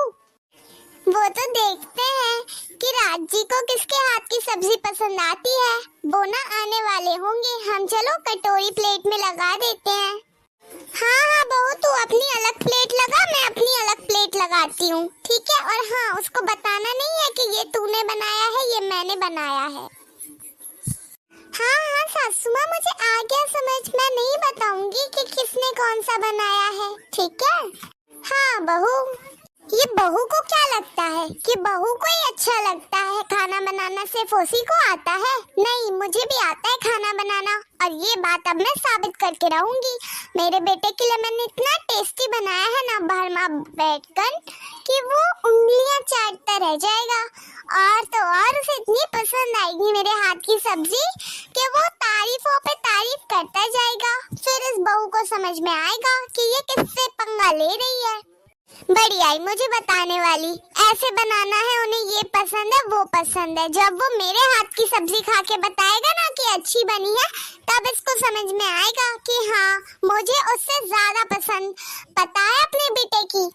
वो तो देखते हैं कि राज जी को किसके हाथ की सब्जी पसंद आती है। वो ना आने वाले होंगे, हम चलो कटोरी प्लेट में लगा देते हैं। हाँ हाँ बहू, तू अपनी अलग प्लेट लगा, मैं अपनी अलग प्लेट लगाती हूँ, ठीक है। और हाँ, उसको बताना नहीं है कि ये तूने बनाया है, ये मैंने बनाया है। हाँ हाँ सासू माँ, मुझे आ गया समझ, मैं नहीं बताऊंगी कि किसने कौन सा बनाया है, ठीक है। हाँ बहू, ये बहू को क्या लगता है कि बहू को ही अच्छा लगता है खाना बनाना, सिर्फ उसी को आता है? नहीं, मुझे भी आता है खाना बनाना, और ये बात अब मैं साबित करके रहूंगी। मेरे बेटे के लिए मैंने इतना टेस्टी बनाया है ना बाहर में बैठकर कि वो उंगलियां चाटता रह जाएगा, और तो और उसे इतनी पसंद आएगी मेरे हाथ की सब्जी कि वो तारीफों पे तारीफ करता जाएगा। फिर इस बहू को समझ में आएगा कि ये किससे पंगा ले रही है। बड़ी आई मुझे बताने वाली, ऐसे बनाना है, उन्हें ये पसंद है वो पसंद है। जब वो मेरे हाथ की सब्जी खा के बताएगा ना कि अच्छी बनी है, तब इसको समझ में आएगा कि हाँ, मुझे उससे ज्यादा पसंद पता है अपने बेटे की।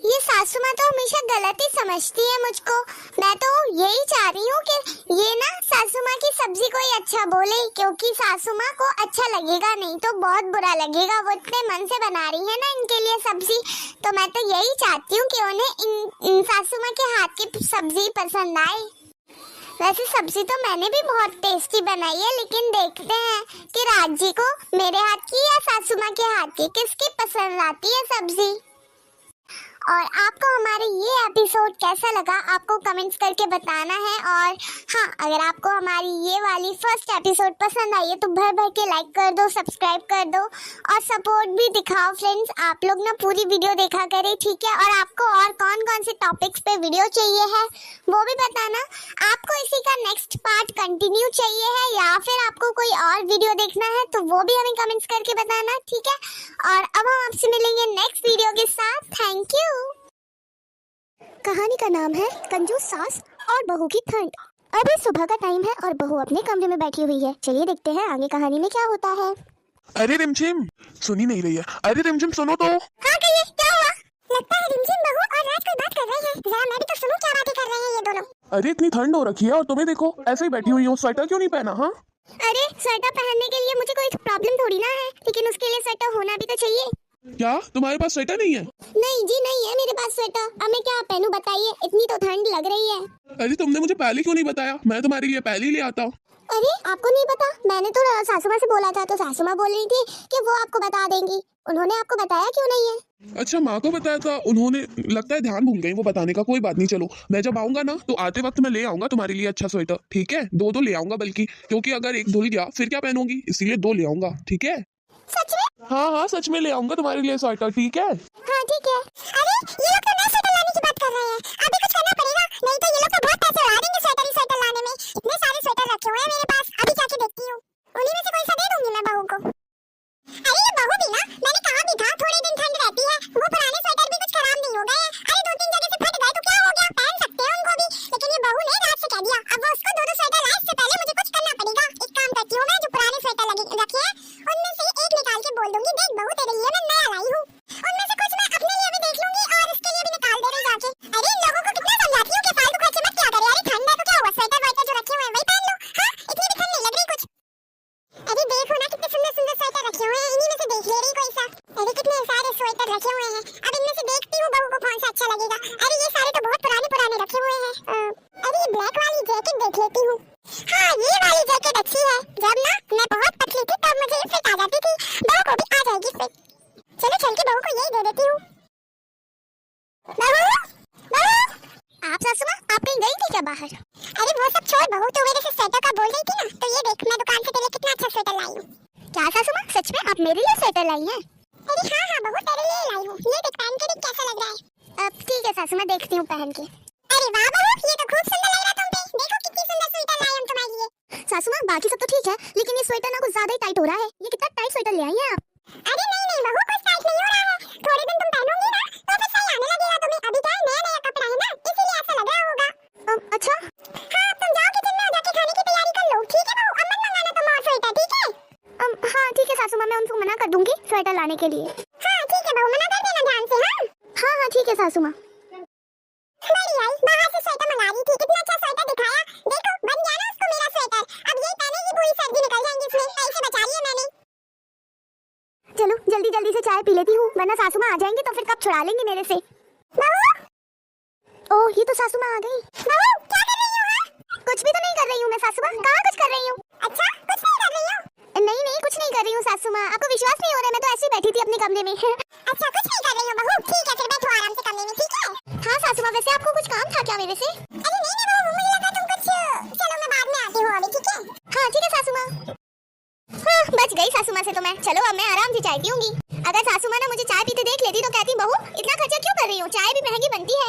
ये सासू माँ तो हमेशा गलत ही समझती है मुझको। मैं तो यही चाह रही हूँ कि ये ना सासू माँ की सब्जी को ही अच्छा बोले, क्योंकि सासू माँ को अच्छा लगेगा, नहीं तो बहुत बुरा लगेगा। वो इतने मन से बना रही है ना इनके लिए सब्जी, तो मैं तो यही चाहती हूँ कि उन्हें इन सासू माँ के हाथ की सब्जी पसंद आए। वैसे सब्जी तो मैंने भी बहुत टेस्टी बनाई है, लेकिन देखते हैं कि राज जी को मेरे हाथ की या सासू माँ के हाथ की किसकी पसंद आती है सब्जी। और आपको हमारे ये एपिसोड कैसा लगा, आपको कमेंट्स करके बताना है। और हाँ, अगर आपको हमारी ये वाली फर्स्ट एपिसोड पसंद आई है तो भर भर के लाइक कर दो, सब्सक्राइब कर दो और सपोर्ट भी दिखाओ फ्रेंड्स। आप लोग ना पूरी वीडियो देखा करें, ठीक है। और आपको और कौन कौन से टॉपिक्स पे वीडियो चाहिए है वो भी बताना। आपको इसी का नेक्स्ट पार्ट कंटिन्यू चाहिए है या फिर आपको कोई और वीडियो देखना है तो वो भी हमें कमेंट्स करके बताना, ठीक है। और अब हम आपसे मिलेंगे नेक्स्ट वीडियो के साथ। Thank you. कहानी का नाम है कंजूस सास और बहू की ठंड। अभी सुबह का टाइम है और बहू अपने कमरे में बैठी हुई है। चलिए देखते हैं आगे कहानी में क्या होता है। अरे रिमझिम, सुनी नहीं रही है। अरे रिमझिम सुनो तो। हाँ कहिए, क्या हुआ? लगता है रिमझिम बहू और राज कोई बात कर रहे हैं, जरा मैं भी तो सुनूं क्या बातें कर रहे हैं ये दोनों। अरे इतनी ठंड हो रखी है और तुम्हें देखो ऐसे ही बैठी हुई हो, स्वेटर क्यों नहीं पहना? हाँ अरे स्वेटर पहनने के लिए मुझे कोई प्रॉब्लम थोड़ी ना है, लेकिन उसके लिए स्वेटर होना भी तो चाहिए। क्या तुम्हारे पास स्वेटर नहीं है? नहीं जी नहीं है मेरे पास स्वेटर। अब मैं क्या पहनूं बताइए, इतनी तो ठंड लग रही है। अरे तुमने मुझे पहले क्यों नहीं बताया? मैं तुम्हारे लिए पहले ही ले आता। अरे आपको नहीं पता? मैंने तो सासू माँ से बोला था, तो सासू माँ बोल रही थी कि वो आपको बता देंगी। उन्होंने आपको बताया क्यों नहीं है? अच्छा, माँ को बताया था उन्होंने, लगता है ध्यान भूल गई वो बताने का। कोई बात नहीं, चलो मैं जब आऊंगा ना तो आते वक्त मैं ले आऊंगा तुम्हारे लिए अच्छा स्वेटर, ठीक है। दो दो ले आऊंगा बल्कि, क्योंकि अगर एक धुल गया फिर क्या पहनूंगी, इसीलिए दो ले आऊंगा, ठीक है। सच में? हाँ हाँ सच में ले आऊंगा तुम्हारे लिए स्वेटर, ठीक है। हाँ ठीक है। अरे ये लोग तो नए स्वेटर लाने की बात कर रहे हैं, अभी कुछ करना पड़ेगा, नहीं तो ये लोग तो बहुत पैसे उड़ा देंगे स्वेटर लाने में। इतने सारे स्वेटर रखे हुए हैं मेरे पास, अभी जाके देखती हूँ, उन्हीं में से कोई सा दे दूंगी मैं बहू को। अरे ये बहू भी ना, मैंने कहा भी था थोड़े दिन ठंड रहती है, वो पुराने स्वेटर भी कुछ खराब नहीं हो गए हैं। अरे दो तीन जगह से फट गए तो क्या हो गया, पहन सकते हैं उनको भी। लेकिन ये बहू ने रात से कह दिया, अब वो उसको दो दो स्वेटर लाए, इससे पहले मुझे कुछ करना पड़ेगा। एक काम करती हूँ मैं, जो पुराने स्वेटर रखे हैं उनमें से एक निकाल के बोल दूंगी, देख बहू तेरे लिए मैं नया लाई हूँ। उनमें से कुछ मैं अपने लिए भी देख लूंगी और इसके लिए भी निकाल दे रही जाके। अरे इन लोगों को कितना समझाती हूँ कि फालतू खर्चे मत किया करो। अरे ठंड है तो क्या हुआ, स्वेटर वाइटर जो रखे हुए हैं वही पहन लो। हाँ इतनी भी ठंड नहीं लग रही कुछ। अरे देखो ना कितने सुंदर सुंदर स्वेटर रखे हुए हैं, इन्हीं में से देख ले रही कोई सा। अरे कितने सारे स्वेटर रखे हुए हैं, अब इनमें से देखती हूँ बहू को कौन सा अच्छा लगेगा। अरे ये सारे तो बहुत पुराने पुराने रखे हुए हैं। अरे ये ब्लैक वाली जैकेट देख लेती हूँ। हाँ ये वाली जैकेट अच्छी है, जब ना मैं बहुत पतली थी तब मुझे ये फिट आ जाती थी, बहू को भी आ जाएगी फिट। चलो चल के बहू को यही दे देती हूँ। बहू बहू, आप सासू माँ, आप कहीं गई थी क्या बाहर? अरे वो सब छोड़ बहू, तो मेरे से स्वेटर का बोल रही थी ना, तो ये देख मैं दुकान से तेरे लिए कितना अच्छा स्वेटर लाई हूँ। क्या सासू माँ, सच में आप मेरे लिए स्वेटर लाई हैं? अरे हाँ हाँ बहू तेरे लिए लाई हूँ, ये देख पहन के देख कैसा लग रहा है। अब ठीक है सासू माँ, देखती हूँ पहन के। अरे वाह बहू, ये तो खूब सुंदर लग रहा तुम पे, देखो कितनी सुंदर स्वेटर लाई हम तुम्हारे लिए। सासू माँ बाकी सब तो ठीक है, लेकिन ये स्वेटर ना कुछ ज्यादा ही टाइट हो रहा है। ये कितना टाइट स्वेटर ले आई हैं आप? अरे नहीं नहीं बहू, कुछ टाइट नहीं हो रहा है, थोड़े दिन तुम पहनोगी ना तो फिर सही आने लगेगा तुम्हें। अभी क्या है, नया नया कपड़ा है ना, इसीलिए ऐसा लग रहा होगा। अच्छा हाँ तुम जाओ किचन में, जाके खाने की तैयारी कर लो, ठीक है बहू। अब मत मंगाना तुम और स्वेटर, ठीक है। हाँ ठीक है सासू माँ, मैं उनको मना कर दूंगी स्वेटर लाने के लिए। हाँ ठीक है बहू, मना कर देना ध्यान से। हाँ हाँ हाँ ठीक है सासू माँ। बड़ी आई लेती हूँ, वरना सासू माँ आ जाएंगे तो फिर कब छुड़ा लेंगे मेरे से। ओह, ये तो सासू माँ आ गई। बहू क्या कर रही हो? कुछ भी तो नहीं कर रही हूँ मैं सासू माँ, कहाँ कुछ कर रही हूँ? अच्छा कुछ नहीं कर रही हो? नहीं नहीं, कुछ नहीं कर रही हूँ सासू माँ, आपको विश्वास नहीं हो रहा, मैं तो ऐसे ही बैठी थी अपने कमरे में। अच्छा कुछ नहीं कर रही हो बहू, ठीक है फिर बैठो आराम से कमरे में, ठीक है? हाँ सासू माँ, वैसे आपको कुछ काम था क्या मेरे से? अरे नहीं बहू, मुझे लगा तुम कुछ, चलो मैं बाद में आती हूँ अभी, ठीक है? हाँ ठीक है सासू माँ। हाँ, बच गई सासू माँ से तो मैं। चलो अब मैं आराम से चाय पीऊंगी। अगर सासू माँ ने मुझे चाय पीते देख लेती तो कहती, बहू इतना खर्चा क्यों कर रही हो, चाय भी महंगी बनती है।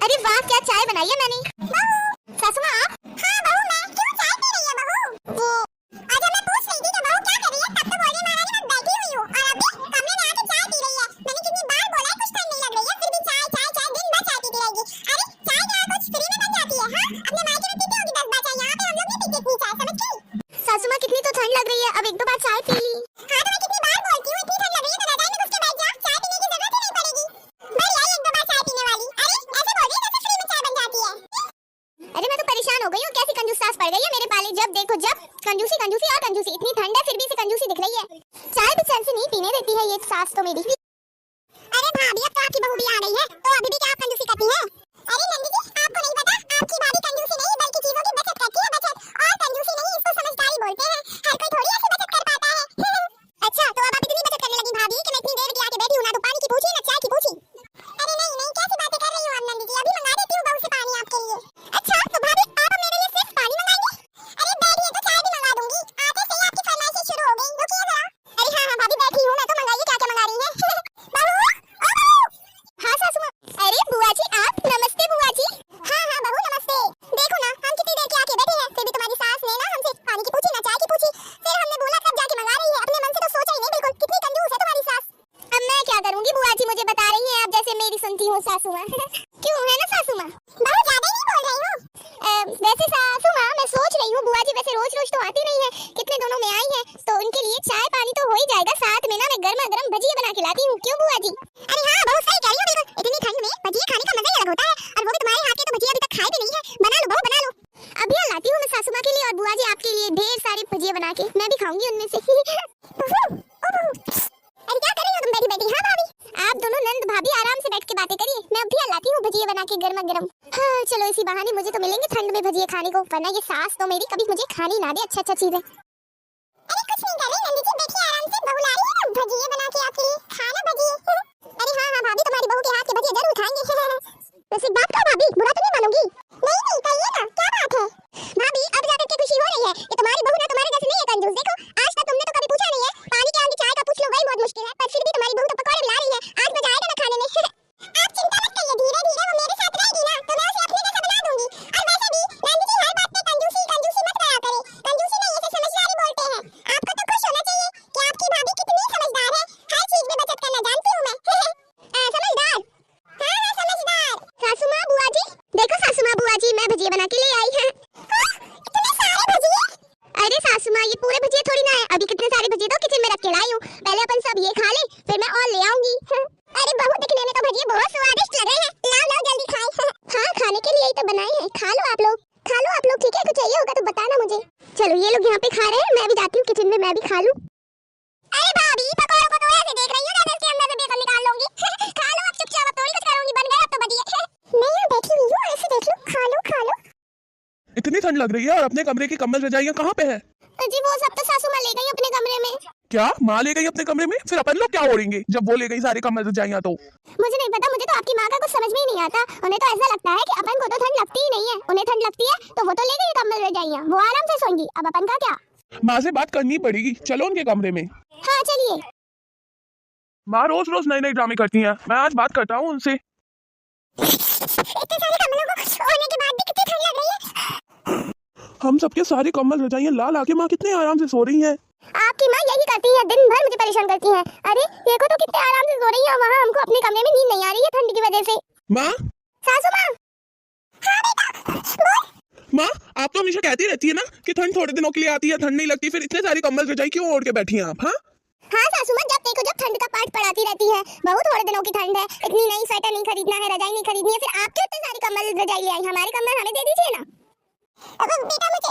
अरे वाह, क्या चाय बनाई है मैंने। सासू माँ आप? हाँ बहू, मैं क्यों चाय पी रही है बहू? वो अच्छा मैं पूछ रही थी कि बहू क्या कर रही है, तब तो बोल रही महारानी मैं बैठी हुई हूँ और अभी कमरे में आके चाय पी रही है। मैंने कितनी बार बोला है कुछ ठंड नहीं लग रही है, फिर भी चाय चाय चाय दिन भर चाय पीती रहेगी। अरे चाय क्या कुछ फ्री में बन जाती है? हाँ अपने मायके में पीती होगी 10 बार चाय, यहाँ पे हम लोग नहीं पीते इतनी चाय, समझ गई? सासू माँ कितनी तो ठंड लग रही है, अब एक दो बार चाय पी ली। हाँ तो मैं कितनी बार बोलती हूँ, इतनी ठंड लग रही है तो रजाई में घुस के बैठ जा, चाय पीने की जरूरत ही नहीं पड़ेगी। बढ़िया एक दो बार चाय पीने वाली, अरे ऐसे बोल रही है जैसे फ्री में चाय बन जाती है। अरे मैं तो परेशान हो गई हूँ, कैसी कंजूस सास पड़ गई है मेरे पाले, जब देखो जब कंजूसी कंजूसी और कंजूसी। इतनी ठंड है फिर भी इसे कंजूसी दिख रही है, चाय भी चैन से नहीं पीने देती है ये सास तो मेरी। अरे भाभी अब तो आपकी बहू भी आ गई है, तो अभी भी क्या आप कंजूसी करती हैं? अरे नंदी जी आपको नहीं पता, आपकी भाभी कंजूसी नहीं बल्कि चीजों की बचत करती है, बचत। और कंजूसी नहीं, इसको समझदारी बोलते हैं। हर कोई थोड़ी ऐसी बचत कर पाता है। अच्छा तो अब आप इतनी बचत करने लगी भाभी कि मैं इतनी देर की आके बैठी हूँ, ना तो पानी की पूछी ना चाय की पूछी। अरे नहीं नहीं, कैसी बातें कर रही हो आप नंदी जी, अभी मंगा देती हूँ बहू से पानी आपके लिए। अच्छा तो भाभी आप अब मेरे लिए सिर्फ पानी मंगाएंगी? अरे बैठिए तो चाय भी मंगा दूंगी, आते से ही आपकी फरमाइशें शुरू हो गई, रुकिए जरा। अरे हाँ हाँ भाभी बैठी हूँ मैं, तो मंगाइए क्या क्या मंगा रही है। बहू ओ बहू। हाँ सासू माँ। अरे बुआ जी आप, नमस्ते बुआ जी। हाँ हाँ बहू नमस्ते। देखो ना हम कितनी देर के आके बैठे हैं, फिर भी तुम्हारी सास ने ना हमसे पानी की पूछी ना चाय की पूछी, फिर हमने बोला कब जाके मंगा रही है, अपने मन से तो सोचा ही नहीं बिल्कुल। कितनी कंजूस है तुम्हारी सास। अब मैं क्या करूँगी बुआ जी, मुझे बता रही हैं आप जैसे मेरी सुनती हूँ सासू माँ। क्यों है ना सासू माँ? बहू ज्यादा ही नहीं बोल रही हो? वैसे सासू माँ मैं सोच रही हूँ बुआ जी वैसे रोज रोज तो आती नहीं है, कितने दोनों में आई है तो उनके लिए चाय पानी तो हो ही जाएगा, साथ में ना मैं गर्मा गर्म भजिया बना के लाती हूँ। क्यों बुआ जी? अरे हाँ बहू सही कह रही हो बिल्कुल, इतनी ठंड में भजिया खाने का मजा ही अलग होता है, और वो भी तुम्हारे हाथ के तो भजिया अभी तक खाए भी नहीं है। बना लो बहू बना लो। अभी लाती हूँ मैं सासू माँ के लिए और बुआ जी आपके लिए ढेर सारे भजिया बना के, मैं भी खाऊंगी उनमें से। अरे क्या कर रही हो तुम बैठी बैठी? हाँ भाभी आप दोनों नंद भाभी आराम से बैठ के बातें करिए, मैं अभी लाती हूँ भजिया बना के गर्मा गर्म। हाँ चलो इसी बहाने मुझे तो मिलेंगे ठंड में भजिया खाने को, वरना ये सास तो मेरी कभी मुझे खानी ना दे अच्छा चीजें। अरे कुछ नहीं कर रही नंदी जी, बैठिए आराम से, बहू ला रही है ना भजिए बना के आपके लिए, खाना भजिए। अरे हाँ हाँ भाभी तुम्हारी बहू के हाथ के भजिए जरूर खाएंगे। वैसे बात क्या भाभी, बुरा तो नहीं मानूंगी? नहीं नहीं कहिए ना क्या बात है। भाभी अब जाकर के खुशी हो रही है कि तुम्हारी बहू ना तुम्हारे जैसे नहीं है कंजूस। देखो आज तक तुमने तो कभी पूछा नहीं है, पानी के आगे चाय का पूछ लो वही बहुत मुश्किल है, पर फिर भी तुम्हारी बहू तो पकौड़े ला रही है, आज मजा आएगा ना खाने में। आप चिंता मत करिए, धीरे धीरे वो मेरे साथ रहेगी ना तो मैं उसे अपने जैसा बना दूंगी। और वैसे भी नंदी जी हर बात पे कंजूसी कंजूसी मत करा करे, कंजूसी नहीं इसे समझदारी बोलते हैं। आपको तो खुश होना चाहिए कि आपकी भाभी कितनी समझदार है, हर चीज में बचत करना जानती हूँ मैं। समझदार, हाँ हाँ समझदार। सासू माँ बुआ जी देखो, सासू माँ बुआ जी मैं भजिया बना के ले आई है। इतने सारे भजिए? अरे सासू माँ ये पूरे भजिए थोड़ी ना है, अभी कितने सारे भजिए तो किचन में रख के लाई हूँ, पहले अपन सब ये खा ले फिर मैं और ले आऊंगी। अरे बहू दिखने में तो भजिए बहुत स्वादिष्ट लग रहे हैं, लाओ लाओ जल्दी खाएं। हाँ खाने के लिए ही तो बनाए हैं, खा लो आप लोग, खा लो आप लोग, ठीक है कुछ चाहिए होगा तो बताना मुझे। चलो ये लोग यहाँ पे खा रहे हैं, मैं भी जाती हूँ किचन में, मैं भी खा लूँ। अरे भाभी पकौड़ों को तो ऐसे देख रही हो जैसे इसके अंदर से बेसन निकाल लूंगी। खा लो अब चुपचाप, अब थोड़ी कुछ करूंगी, बन गए अब तो भजिए। मैं यहाँ बैठी हुई हूँ, ऐसे देख लो, खा लो खा लो। इतनी ठंड लग रही है और अपने कमरे की कम्बल रजाइयाँ कहाँ पे है? जी वो सब तो सासू माँ ले गई अपने कमरे में। क्या माँ ले गई अपने कमरे में? फिर अपन लोग क्या ओढ़ेंगे जब वो ले गई सारी कम्बल रजाइयाँ? तो मुझे नहीं पता, मुझे तो आपकी माँ का कुछ समझ में ही नहीं आता, उन्हें तो ऐसा लगता है कि अपन को तो ठंड लगती ही नहीं है, उन्हें ठंड लगती है तो वो तो ले गई कम्बल रजाइयाँ, वो आराम से सोएंगी, अब अपन का क्या। माँ से बात करनी पड़ेगी, चलो उनके कमरे में। हाँ चलिए। माँ रोज रोज नए नए ड्रामे करती हैं, मैं आज बात करता हूँ उनसे। इतने सारे कम्बलों को ओढ़ने के बाद भी कितनी ठंड लग रही है। हम सबके सारी कम्बल रजाइयाँ ला ला के माँ कितने आराम से सो रही हैं। आपकी माँ यही करती है, दिन भर मुझे परेशान करती है। अरे देखो तो कितने आराम से सो रही है, वहाँ हमको अपने कमरे में नींद नहीं आ रही है ठंड की वजह से। माँ सासू माँ। हाँ बेटा माँ आप तो हमेशा कहती रहती है ना कि ठंड थोड़े दिनों के लिए आती है, ठंड नहीं लगती, फिर इतने सारी कम्बल रजाई क्यों ओढ़ के बैठी हैं आप? हाँ हाँ सासू माँ जब देखो जब ठंड का पाठ पढ़ाती रहती है, बहुत थोड़े दिनों की ठंड है, इतनी नई स्वेटर नहीं खरीदना है, रजाई नहीं खरीदनी है, फिर आप क्यों इतनी सारी कम्बल रजाई ले आई? हमारे कम्बल हमें दे दीजिए ना। अब बेटा मुझे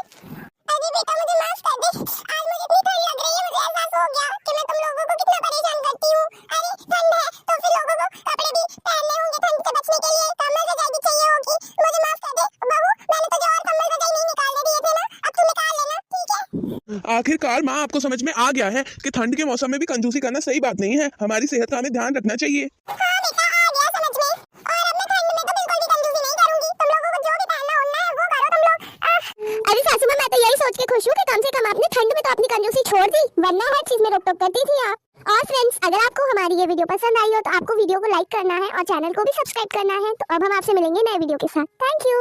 अरे बेटा मुझे माफ कर दे, आज मुझे इतनी ठंड लग रही है, मुझे एहसास हो गया कि मैं तुम लोगों को कितना परेशान करती हूँ। अरे ठंड है तो फिर लोगों को कपड़े भी पहनने होंगे ठंड से बचने के लिए, कम्बल रजाई भी चाहिए होगी। मुझे माफ कर दे बहू, मैंने तुझे और कम्बल रजाई नहीं निकालने दिए थे ना, अब तू निकाल लेना, ठीक है? आखिरकार माँ आपको समझ में आ गया है कि ठंड के मौसम में भी कंजूसी करना सही बात नहीं है। हमारी सेहत का हमें ध्यान रखना चाहिए। हाँ बेटा आ गया समझ में, और अब मैं ठंड में तो बिल्कुल भी कंजूसी नहीं करूंगी। तुम लोगों को जो भी पहनना होना है वो करो तुम लोग। अरे सासू माँ, मैं तो यही सोच के खुश हूँ कि कम से कम आपने ठंड में तो अपनी कंजूसी छोड़ दी, वरना हर चीज में रोक टोक करती थी आप। और फ्रेंड्स, अगर आपको हमारी ये वीडियो पसंद आई हो तो आपको वीडियो को लाइक करना है और चैनल को भी सब्सक्राइब करना है। तो अब हम आपसे मिलेंगे नए वीडियो के साथ। Thank you.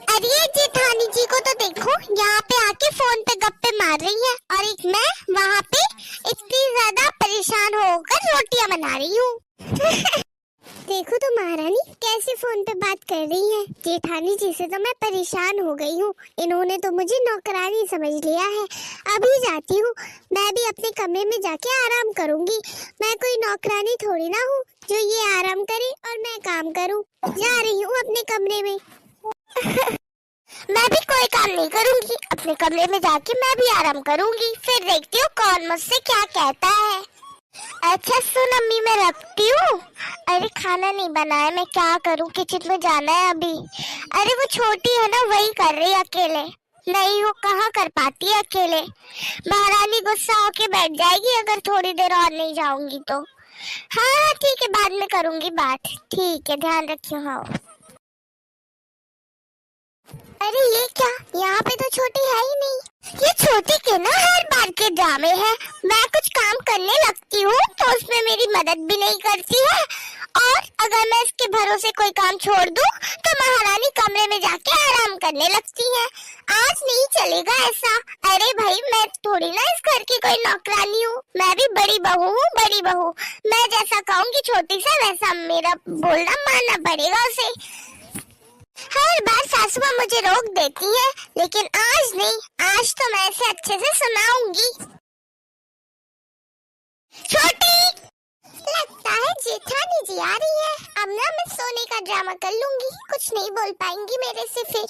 अरे जेठानी जी को तो देखो, यहाँ पे आके फोन पे गप्पे मार रही है और एक मैं वहाँ पे इतनी ज्यादा परेशान होकर रोटियां बना रही हूँ। देखो तो महारानी कैसे फोन पे बात कर रही है। जेठानी जी से तो मैं परेशान हो गई हूँ, इन्होंने तो मुझे नौकरानी समझ लिया है। अभी जाती हूँ, मैं भी अपने कमरे में जाके आराम करूंगी। मैं कोई नौकरानी थोड़ी ना हूँ जो ये आराम करे और मैं काम करूँ। जा रही हूँ अपने कमरे में। मैं भी कोई काम नहीं करूंगी, अपने कमरे में जाके मैं भी आराम करूंगी, फिर देखती हूँ कौन मुझसे क्या कहता है। अच्छा सुन अम्मी, मैं रखती हूँ। अरे खाना नहीं बना है, मैं क्या करूँ, किचन में जाना है अभी। अरे वो छोटी है ना, वही कर रही है अकेले, नहीं वो कहाँ कर पाती है अकेले। महारानी गुस्सा होके बैठ जाएगी अगर थोड़ी देर और नहीं जाऊंगी तो। हाँ ठीक है, बाद में करूंगी बात। ठीक है, ध्यान रखियो। हाँ अरे ये क्या, यहाँ पे तो छोटी है ही नहीं। ये छोटी के ना हर बार के ड्रामे हैं। मैं कुछ काम करने लगती हूँ तो उसमें मेरी मदद भी नहीं करती है, और अगर मैं इसके भरोसे कोई काम छोड़ दूँ तो महारानी कमरे में जाके आराम करने लगती है। आज नहीं चलेगा ऐसा। अरे भाई, मैं थोड़ी ना इस घर की कोई नौकरानी हूँ, मैं भी बड़ी बहू हूँ, बड़ी बहू। मैं जैसा कहूँगी छोटी से वैसा मेरा बोलना मानना पड़ेगा उसे। हर बार सासू माँ मुझे रोक देती है, लेकिन आज नहीं, आज तो मैं इसे अच्छे से सुनाऊंगी। छोटी, लगता है जेठानी जी आ रही है। अब ना मैं सोने का ड्रामा कर लूंगी, कुछ नहीं बोल पाएंगी मेरे से फिर।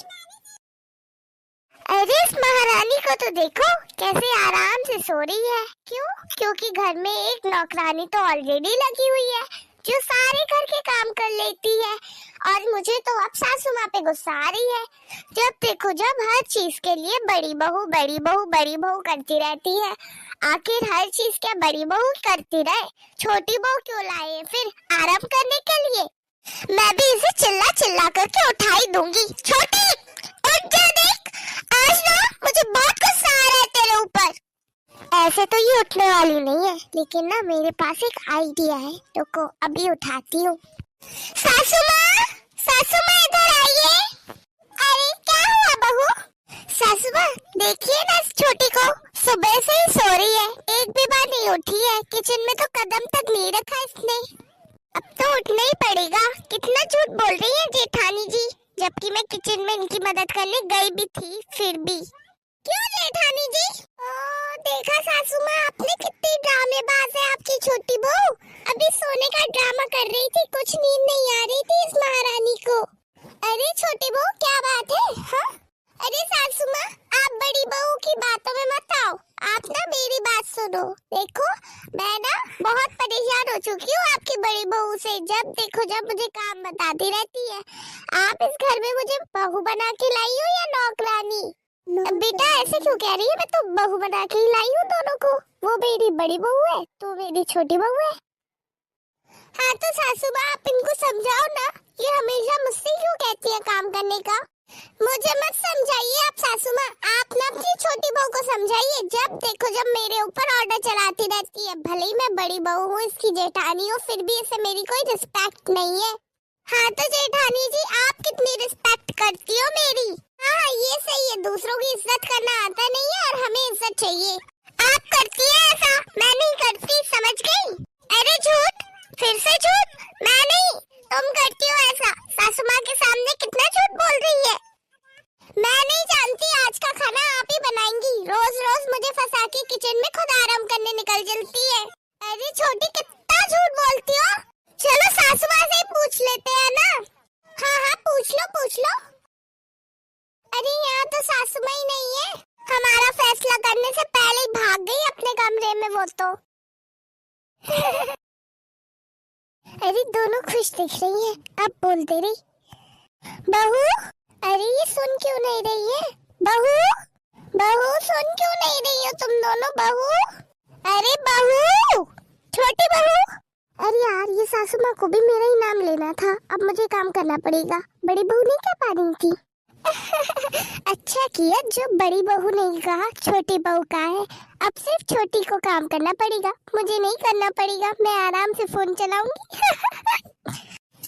अरे इस महारानी को तो देखो कैसे आराम से सो रही है। क्यों? क्योंकि घर में एक नौकरानी तो ऑलरेडी लगी हुई है जो सारे घर के काम कर लेती है, और मुझे तो अब सासू माँ पे गुस्सा आ रही है। जब देखो जब हर चीज के लिए बड़ी बहू बड़ी बहू बड़ी बहू करती रहती है। आखिर हर चीज क्या बड़ी बहू करती रहे, छोटी बहू क्यों लाए फिर आराम करने के लिए? मैं भी इसे चिल्ला चिल्ला करके उठा ही दूंगी। छोटी उठ जा, देख आज ना मुझे बहुत गुस्सा आ रहा है तेरे ऊपर। ऐसे तो ये उठने वाली नहीं है, लेकिन ना मेरे पास एक आइडिया है, रुको अभी उठाती हूँ। सासू माँ इधर आइए। अरे क्या हुआ बहू? सासू माँ देखिए ना इस छोटी को, सुबह से ही सो रही है, एक भी बार नहीं उठी है, किचन में तो कदम तक नहीं रखा इसने। अब तो उठना ही पड़ेगा। कितना झूठ बोल रही है जेठानी जी, जबकि मैं किचन में इनकी मदद करने गई भी थी फिर भी। क्यों जेठानी जी? देखा सासू माँ, आपने कितनी ड्रामेबाज है आपकी छोटी बहू। अभी सोने का ड्रामा कर रही थी, कुछ नींद नहीं आ रही थी इस महारानी को। अरे छोटी बहू क्या बात है? हाँ? अरे सासू माँ, आप बड़ी बहू की बातों में मत आओ, आप ना मेरी बात सुनो। देखो मैं ना बहुत परेशान हो चुकी हूँ आपकी बड़ी बहू से। जब देखो जब मुझे काम बताती रहती है। आप इस घर में मुझे बहू बना के लाई हो या नौकरानी? बेटा ऐसे क्यों कह रही है, मैं तो बहू बना के ही लाई हूँ दोनों को। वो मेरी बड़ी बहू है, तो मेरी छोटी बहू है। हाँ तो सासू माँ आप इनको समझाओ ना, ये हमेशा मुझसे क्यों कहती है काम करने का? मुझे मत समझाइए आप सासू माँ, आप ना अपनी छोटी बहू को समझाइए। जब देखो जब मेरे ऊपर ऑर्डर चलाती रहती है। भले ही मैं बड़ी बहू हूँ, इसकी जेठानी हूँ, फिर भी इसे मेरी कोई रिस्पेक्ट नहीं है। हाँ तो जेठानी जी आप कितनी रिस्पेक्ट करती हो मेरी? हाँ ये सही है, दूसरों की इज्जत करना आता नहीं है और हमें इज्जत चाहिए। आप करती है ऐसा, मैं नहीं करती, समझ गई? अरे झूठ, फिर से झूठ। मैं नहीं, तुम करती हो ऐसा। सासू माँ के सामने कितना झूठ बोल रही है। मैं नहीं जानती, आज का खाना आप ही बनाएंगी। रोज रोज मुझे फंसा के किचन में खुद आराम करने निकल चलती है। अरे छोटी कितना झूठ बोलती हो। चलो सासू माँ से पूछ लेते हैं ना। हाँ हाँ पूछ लो पूछ लो। अरे यहाँ तो तो सासू माँ ही नहीं है, हमारा फैसला करने से पहले ही भाग गई अपने कमरे में वो तो। अरे दोनों खुश दिख रही हैं, अब बोलते रही। बहू, अरे ये सुन क्यों नहीं रही है? बहू, बहू सुन क्यों नहीं रही हो तुम दोनों? बहू, अरे बहू, छोटी बहू। अरे यार ये सासू माँ को भी मेरा ही नाम लेना था, अब मुझे काम करना पड़ेगा। बड़ी बहू नहीं कह पा रही थी। अच्छा किया जो बड़ी बहू नहीं कहा, छोटी बहू का है। अब सिर्फ छोटी को काम करना पड़ेगा, मुझे नहीं करना पड़ेगा, मैं आराम से फोन चलाऊंगी।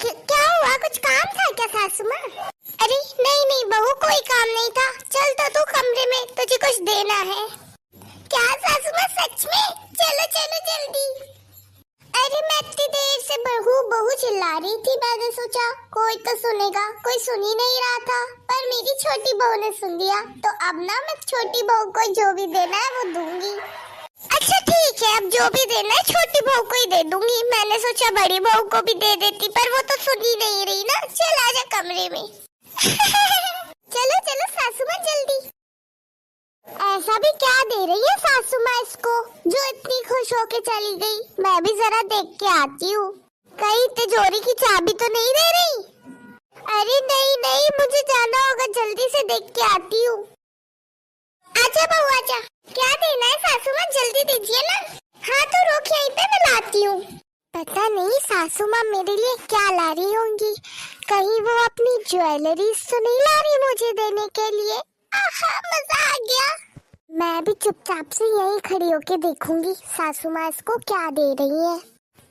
क्या हुआ, कुछ काम था क्या सासू माँ? अरे नहीं नहीं बहू, कोई काम नहीं था। चल तो तू कमरे में, तुझे कुछ देना है। क्या सासू माँ सच में? चलो चलो जल्दी। अरे मैं इतनी देर से बहू बहू चिल्ला रही थी, मैंने सोचा कोई तो सुनेगा, कोई सुन ही नहीं रहा था, पर मेरी छोटी बहू ने सुन लिया। तो अब ना मैं छोटी बहू को जो भी देना है वो दूंगी। अच्छा ठीक है, अब जो भी देना है छोटी बहू को ही दे दूंगी। मैंने सोचा बड़ी बहू को भी दे देती, पर वो तो सुन ही नहीं रही ना। चल आजा कमरे में। चलो चलो सासू माँ जल्दी। ऐसा भी क्या दे रही है सासू माँ इसको, जो इतनी खुश होके चली गई? मैं भी जरा देख के आती हूँ, कहीं तिजोरी की चाबी तो नहीं दे रही? अरे नहीं नहीं, मुझे जाना होगा, जल्दी से देख के आती हूँ। आजा बहू आजा। क्या देना है सासू माँ, जल्दी दीजिए ना। हाँ तो रोक यहीं पे, मैं लाती हूँ। पता नहीं सासू माँ मेरे लिए क्या ला रही होंगी, कहीं वो अपनी ज्वेलरी तो नहीं ला रही मुझे देने के लिए। आहा मजा आ गया। मैं भी चुपचाप से यहीं खड़ी होके देखूंगी सासू माँ इसको क्या दे रही है।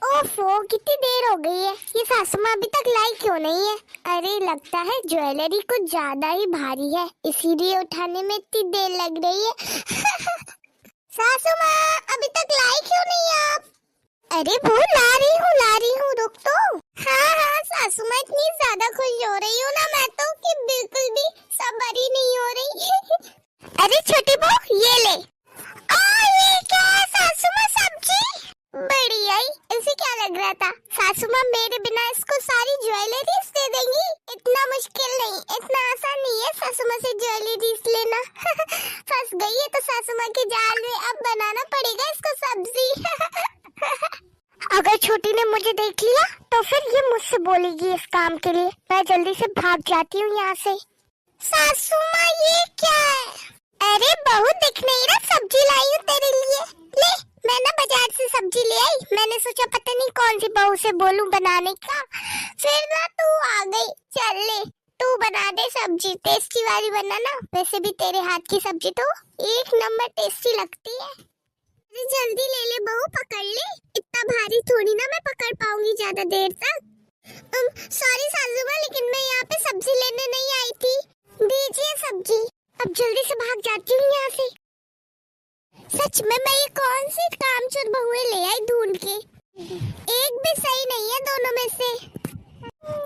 ओफो कितनी देर हो गई है, ये सासू माँ अभी तक लाई क्यों नहीं है? अरे लगता है ज्वेलरी कुछ ज्यादा ही भारी है, इसीलिए उठाने में इतनी देर लग रही है। सासू माँ अभी तक लाई क्यों नहीं आप? अरे वो ला रही हूँ, रुक तो। हाँ सासू माँ इतनी ज्यादा खुश हो रही हूँ ना मैं तो, कि बिल्कुल भी सब्र ही नहीं हो रही। अरे छोटी बहू ये ले। ये क्या है सासू माँ, सब्जी? बढ़िया ही, इसे क्या लग रहा था सासू माँ मेरे बिना इसको सारी ज्वेलरी दे देंगी? इतना मुश्किल नहीं, इतना आसान नहीं है सासू माँ से ज्वेलरी लेना। फंस गई है तो सासू माँ के जाल में, अब बनाना पड़ेगा इसको सब्जी। अगर छोटी ने मुझे देख लिया तो फिर ये मुझसे बोलेगी इस काम के लिए। मैं जल्दी से भाग जाती हूँ यहाँ से। सासू माँ ये क्या है? अरे बहू दिख नहीं रहा, सब्जी लाई हूँ तेरे लिए, ले। मैं ना बाजार से सब्जी ले आई, मैंने सोचा पता नहीं कौन सी बहू से बोलूं बनाने का, फिर ना तू आ गई। चल ले तू बना दे सब्जी, टेस्टी वाली बनाना। वैसे भी तेरे हाथ की सब्जी तो एक नंबर टेस्टी लगती है। अरे जल्दी ले ले बहू, पकड़ ले, इतना भारी थोड़ी ना मैं पकड़ पाऊंगी ज्यादा देर तक। सॉरी सासू माँ, लेकिन मैं यहाँ पे सब्जी लेने नहीं आई थी। दीजिए सब्जी, अब जल्दी से भाग जाती हूँ यहाँ से। सच में मैं ये कौन सी कामचोर बहुएं ले आई ढूंढ के, एक भी सही नहीं है दोनों में से।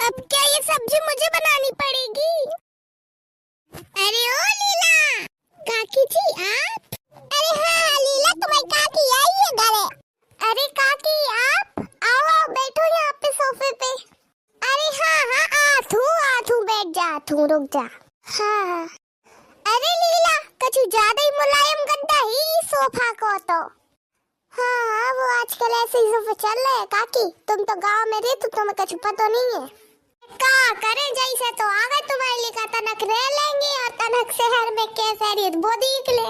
अब क्या ये सब्जी मुझे बनानी पड़ेगी? अरे ओ लीला, काकी जी आप? अरे हाँ लीला, तुम्हारी काकी आई है घर। अरे काकी आप आओ आओ, बैठो यहाँ पे सोफे पे। अरे हाँ आथू बैठ जा, आथू रुक जा। हाँ अरे लीला, कछु ज्यादा ही मुलायम गद्दा ही सोफा को तो। हाँ वो आजकल ऐसे ही सोफे चल रहे हैं काकी, तुम तो गांव में रहते, तुम्हें कछु पता नहीं है। का करे जैसे तो आ गए तुम्हारे लिए, का तनक रह लेंगे और तनक शहर में कैसे वो देख ले।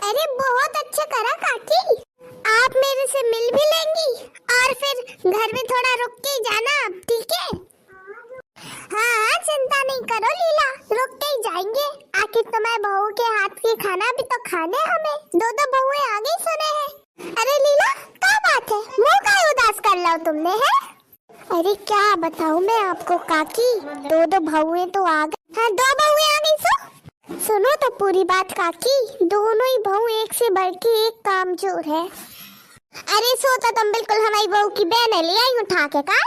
अरे बहुत अच्छा करा काकी, आप मेरे से मिल भी लेंगी और फिर घर में थोड़ा रुक के जाना, ठीक है? हाँ चिंता नहीं करो लीला, रुक के ही जाएंगे, आखिर तुम्हारे बहू के हाथ की खाना भी तो खाने हमें। दो बहुएं आगे सुने हैं। अरे लीला क्या बात है, मुंह का उदास कर लो तुमने है? अरे क्या बताऊं मैं आपको काकी, दो बहुएं तो आ गई। हाँ 2 बहुएं आ गई। सुनो तो पूरी बात काकी, दोनों ही बहू एक से बढ़ के एक कामचोर है। अरे सो तो तुम बिल्कुल हमारी बहू की बहन ले आई उठा के का?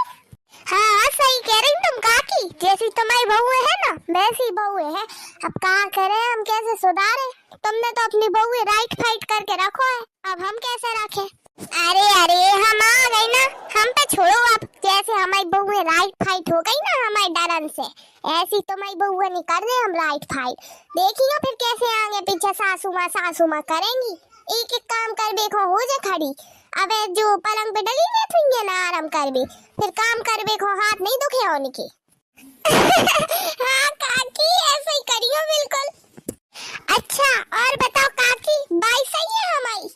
हाँ सही कह रही तुम काकी, जैसी तुम्हारी बहुएं है ना वैसी बहुएं है। अब क्या करें, हम कैसे सुधारे? तुमने तो अपनी बहुएं राइट फाइट करके रखो है, अब हम कैसे रखें? अरे हम आ गए ना, हम पे छोड़ो अब। जैसे हमारी बहुएं राइट फाइट फाइट हो गई ना हमारे डरन से, ऐसी तो मैं बउआ नहीं कर दे हम राइट फाइट। देखियो फिर कैसे आगे पीछे सासू माँ करेंगी। एक एक काम कर देखो हो जा खड़ी। अबे जो पलंग पे डली बैठेंगे ना आराम कर भी, फिर काम कर देखो हाथ नहीं दुखे होने की। हाँ काकी ऐसे ही करियो बिल्कुल। अच्छा और बताओ काकी, बाई सही है हमारी?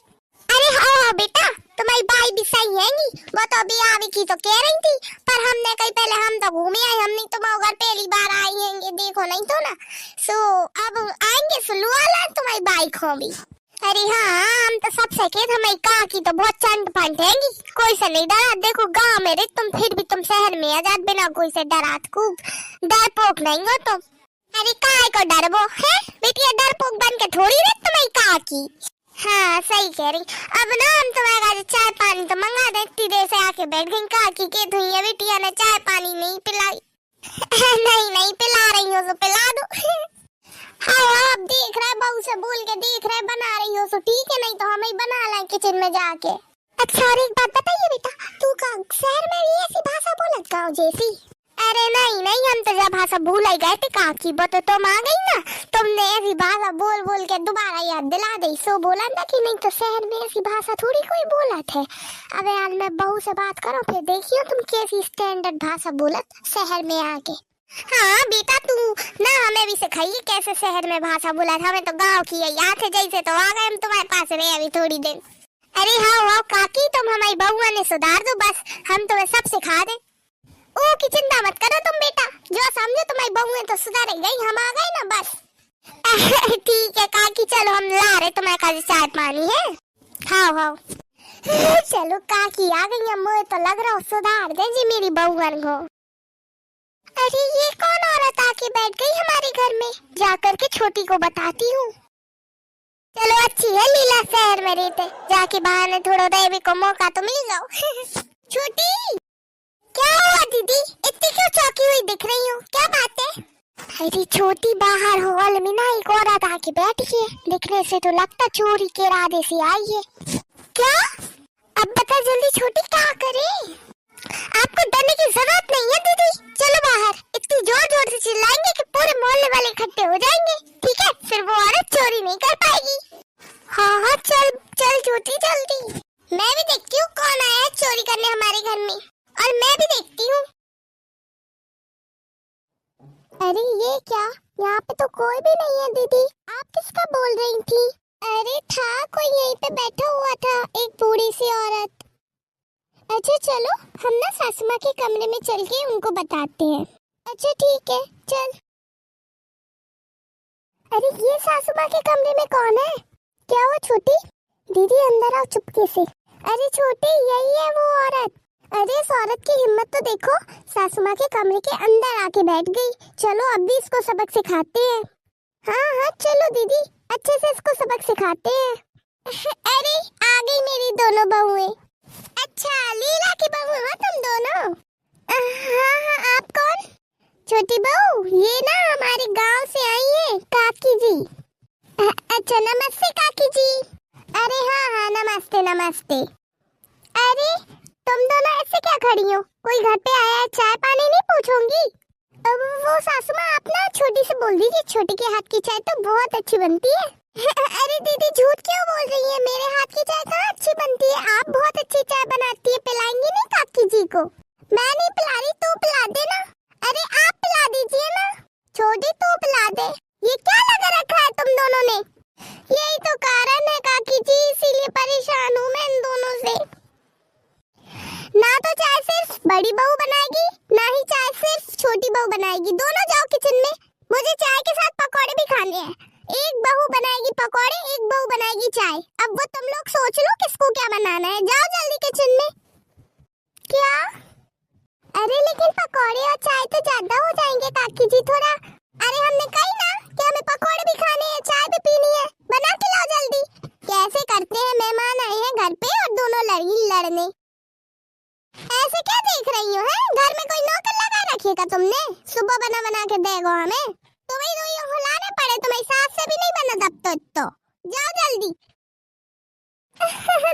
अरे हाँ बेटा तुम्हारी बाई भी सही है, वो तो अभी आवे की तो कह रही थी, पर हमने कहीं पहले हम तो घूमे आए, हम नहीं तो घर पहली बार आई हैं, देखो नहीं तो ना। सो अब आएंगे सुलू वाला तुम्हारी बाई को भी। अरे हाँ हम तो सब सकेत, हमारी काकी तो बहुत चंड फंटेंगी, कोई से नहीं डरा। देखो गांव में रहे तुम, फिर भी तुम शहर में आजाद बिना कोई से डरात खूब डरपोक नहीं हो तुम। अरे काय को डरबो है बेटिया, डरपोक बन के थोड़ी रहे तुम्हारी काकी। हाँ सही कह रही। अब ना हम तुम्हारे चाय पानी तो मंगा दे, इतनी देर से आके बैठ गई काकी के धुई है, बिटिया ने चाय पानी नहीं पिलाई। नहीं पिला रही हो तो पिला दो। हाँ आप देख रहे बहू से बोल के देख रहे बना रही हो तो ठीक है, नहीं तो हम ही बना लें किचन में जाके। अच्छा और एक बात बताइए बेटा, तू का शहर में भी ऐसी भाषा बोलत गाँव जैसी? अरे नहीं हम तो जब भाषा भूल ही गए थे काकी, वो तो तुम आ गई ना, तुमने ऐसी भाषा बोल बोल के दोबारा याद दिला दी। सो बोला था कि नहीं तो शहर में ऐसी भाषा थोड़ी कोई बोला थे। अब यार मैं बहू से बात करो फिर देखियो तुम कैसी स्टैंडर्ड भाषा बोलत शहर में आके। हाँ बेटा तू ना हमें भी सिखाइए कैसे शहर में भाषा बोला था, हमें तो गाँव की है याद है जैसे, तो आ गए हम तुम्हारे पास रहे अभी थोड़ी दिन। अरे हाँ काकी तुम हमारी बहुआ ने सुधार दो बस, हम तुम्हें सब सिखा दे। ओ की चिंता मत करो तुम बेटा, जो समझो तुम्हारी बहुएं तो सुधार गई, हम आ गए ना बस। ठीक है काकी चलो हम ला रहे तुम्हारे पास चाय पानी है। हाँ चलो काकी आ गई, हम मुझे तो लग रहा सुधार दे जी मेरी बहुअन को। अरे ये कौन औरत आके बैठ गई हमारे घर में, जाकर के छोटी को बताती हूँ। चलो अच्छी है लीला शहर में रहते, जाके बाहर में थोड़ा देवी को मौका तो मिल जाओ। छोटी क्या हुआ दीदी, इतनी क्यों चौंकी हुई दिख रही हो, क्या बात है? अरे छोटी बाहर हॉल में ना एक औरत आके बैठी है, दिखने से तो लगता चोरी के इरादे से आई है। क्या? अब बता जल्दी छोटी क्या करे? आपको डरने की जरूरत नहीं है दीदी, चलो बाहर, इतनी जोर जोर से चिल्लाएंगे कि पूरे मोहल्ले वाले इकट्ठे हो जाएंगे, ठीक है? फिर वो औरत चोरी नहीं कर पाएगी। हाँ चल छोटी जल्दी, मैं भी देखती हूँ कौन आया है चोरी करने हमारे घर में, और मैं भी देखती हूँ। अरे ये क्या, यहाँ पे तो कोई भी नहीं है दीदी, आप किसका बोल रही थी? अरे था कोई यहीं पे बैठा हुआ था, एक बूढ़ी सी औरत। अच्छा चलो हम ना सासू माँ के कमरे में चल के उनको बताते हैं। अच्छा ठीक है चल। अरे ये सासू माँ के कमरे में कौन है? क्या हुआ छोटी? दीदी अंदर आओ चुपके से। अरे छोटी यही है वो औरत। अरे इस औरत की हिम्मत तो देखो, सासू माँ के कमरे के अंदर आके बैठ गई। चलो अब भी इसको सबक सिखाते हैं। हाँ चलो दीदी अच्छे से इसको सबक सिखाते हैं। अरे आ गई मेरी दोनों बहुएं। अच्छा लीला की बहू हो तुम दोनों? हाँ आप कौन? छोटी बहू ये ना हमारे गांव से आई है काकी जी। अच्छा नमस्ते काकी जी। अरे हाँ नमस्ते। अरे तुम दोनों ऐसे क्या खड़ी हो, कोई घर पे आया है, चाय पानी नहीं पूछोगी? अब वो सासू माँ आप ना छोटी से बोल दीजिए, छोटी के हाथ की चाय तो बहुत अच्छी बनती है। अरे दीदी झूठ क्यों बोल रही है, मेरे हाथ की चाय कहाँ अच्छी बनती है, आप बहुत अच्छी चाय बनाती है, पिलाएंगी नहीं काकी जी को? मैं नहीं पिला रही, तू पिला दे ना। अरे आप पिला दीजिए ना, छोटी तू पिला दे। ये क्या लगा रखा है तुम दोनों ने? यही तो कारण है काकी जी, इसीलिए परेशान हूँ मैं इन दोनों से। ना तो चाय सिर्फ बड़ी बहू बनाएगी, ना ही चाय सिर्फ छोटी बहू बनाएगी, दोनों जाओ किचन में, मुझे चाय के साथ पकौड़े भी खाने हैं। एक बहू बनाएगी पकौड़े, एक बहू बनाएगी चाय। अब वो तुम लोग सोच लो किसको क्या बनाना है, जाओ जल्दी किचन में। क्या? अरे लेकिन पकौड़े और चाय तो ज्यादा हो जाएंगे काकी जी थोड़ा। अरे हमने कही ना कि हमें पकौड़े भी खाने हैं, चाय भी पीनी है, बना के लाओ जल्दी। कैसे करते हैं, मेहमान आए हैं घर पे और दोनों लड़ने। ऐसे क्या देख रही हो, हैं? घर में कोई नौकर लगा रखिएगा तुमने, सुबह बना के देगो हमें, तुम्हें तो ये हुलाने पड़े, तुम्हारी सास से भी नहीं बना तब तो जाओ जल्दी।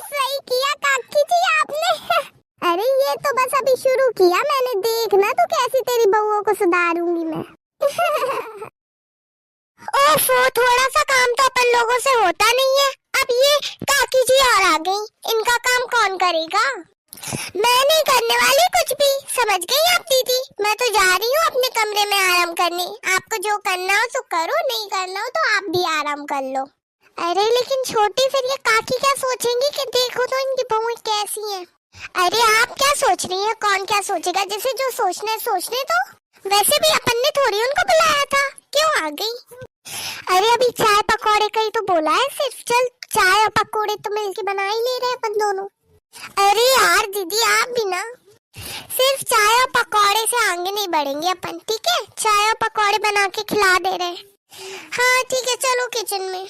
सही किया काकी जी आपने। अरे ये ये तो बस अभी शुरू किया मैंने, देखना तो कैसी तेरी बहुओं को सुधारूंगी मैं। ओफो, थोड़ा सा काम तो अपन लोगों से होता नहीं है। अब ये काकी जी और आ गई, इनका काम कौन करेगा? मैं नहीं करने वाली कुछ भी, समझ गई आप दीदी। मैं तो जा रही हूँ अपने कमरे में आराम करने। आपको जो करना हो तो करो, नहीं करना हो तो आप भी आराम कर लो। अरे लेकिन छोटी, फिर ये काकी क्या सोचेंगी कि देखो तो इनकी बहुएं कैसी हैं। अरे आप क्या सोच रही हैं? कौन क्या सोचेगा, जिसे जो सोचना है सोचने दो। वैसे भी अपन ने थोड़ी उनको बुलाया था, क्यों आ गई? अरे अभी चाय पकौड़े का ही तो बोला है सिर्फ। चल, चाय और पकौड़े तो मिलके बना ही ले रहे अपन दोनों। अरे यार दीदी, आप भी ना, सिर्फ चाय और पकौड़े से आगे नहीं बढ़ेंगे अपन, ठीक है? चाय और पकौड़े बना के खिला दे रहे। हाँ ठीक है, चलो किचन में।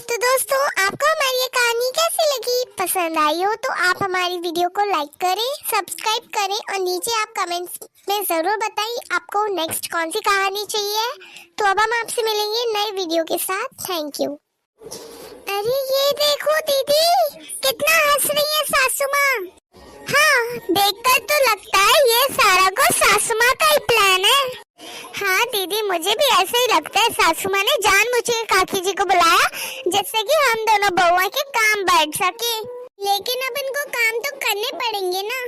तो दोस्तों, आपको हमारी ये कहानी कैसी लगी? पसंद आई हो तो आप हमारी वीडियो को लाइक करें, सब्सक्राइब करें और नीचे आप कमेंट्स में जरूर बताइए आपको नेक्स्ट कौन सी कहानी चाहिए। तो अब हम आपसे मिलेंगे नए वीडियो के साथ। Thank you. अरे ये देखो दीदी, कितना हंस रही है सासू माँ। हाँ, देखकर तो लगता है ये सारा कुछ सासू माँ का ही प्लान है। हाँ दीदी, मुझे भी ऐसे ही लगता है। सासू माँ ने जानबूझ के काकी जी को बुलाया जिससे कि हम दोनों बहुओं के काम बढ़ सके। लेकिन अब इनको काम तो करने पड़ेंगे ना।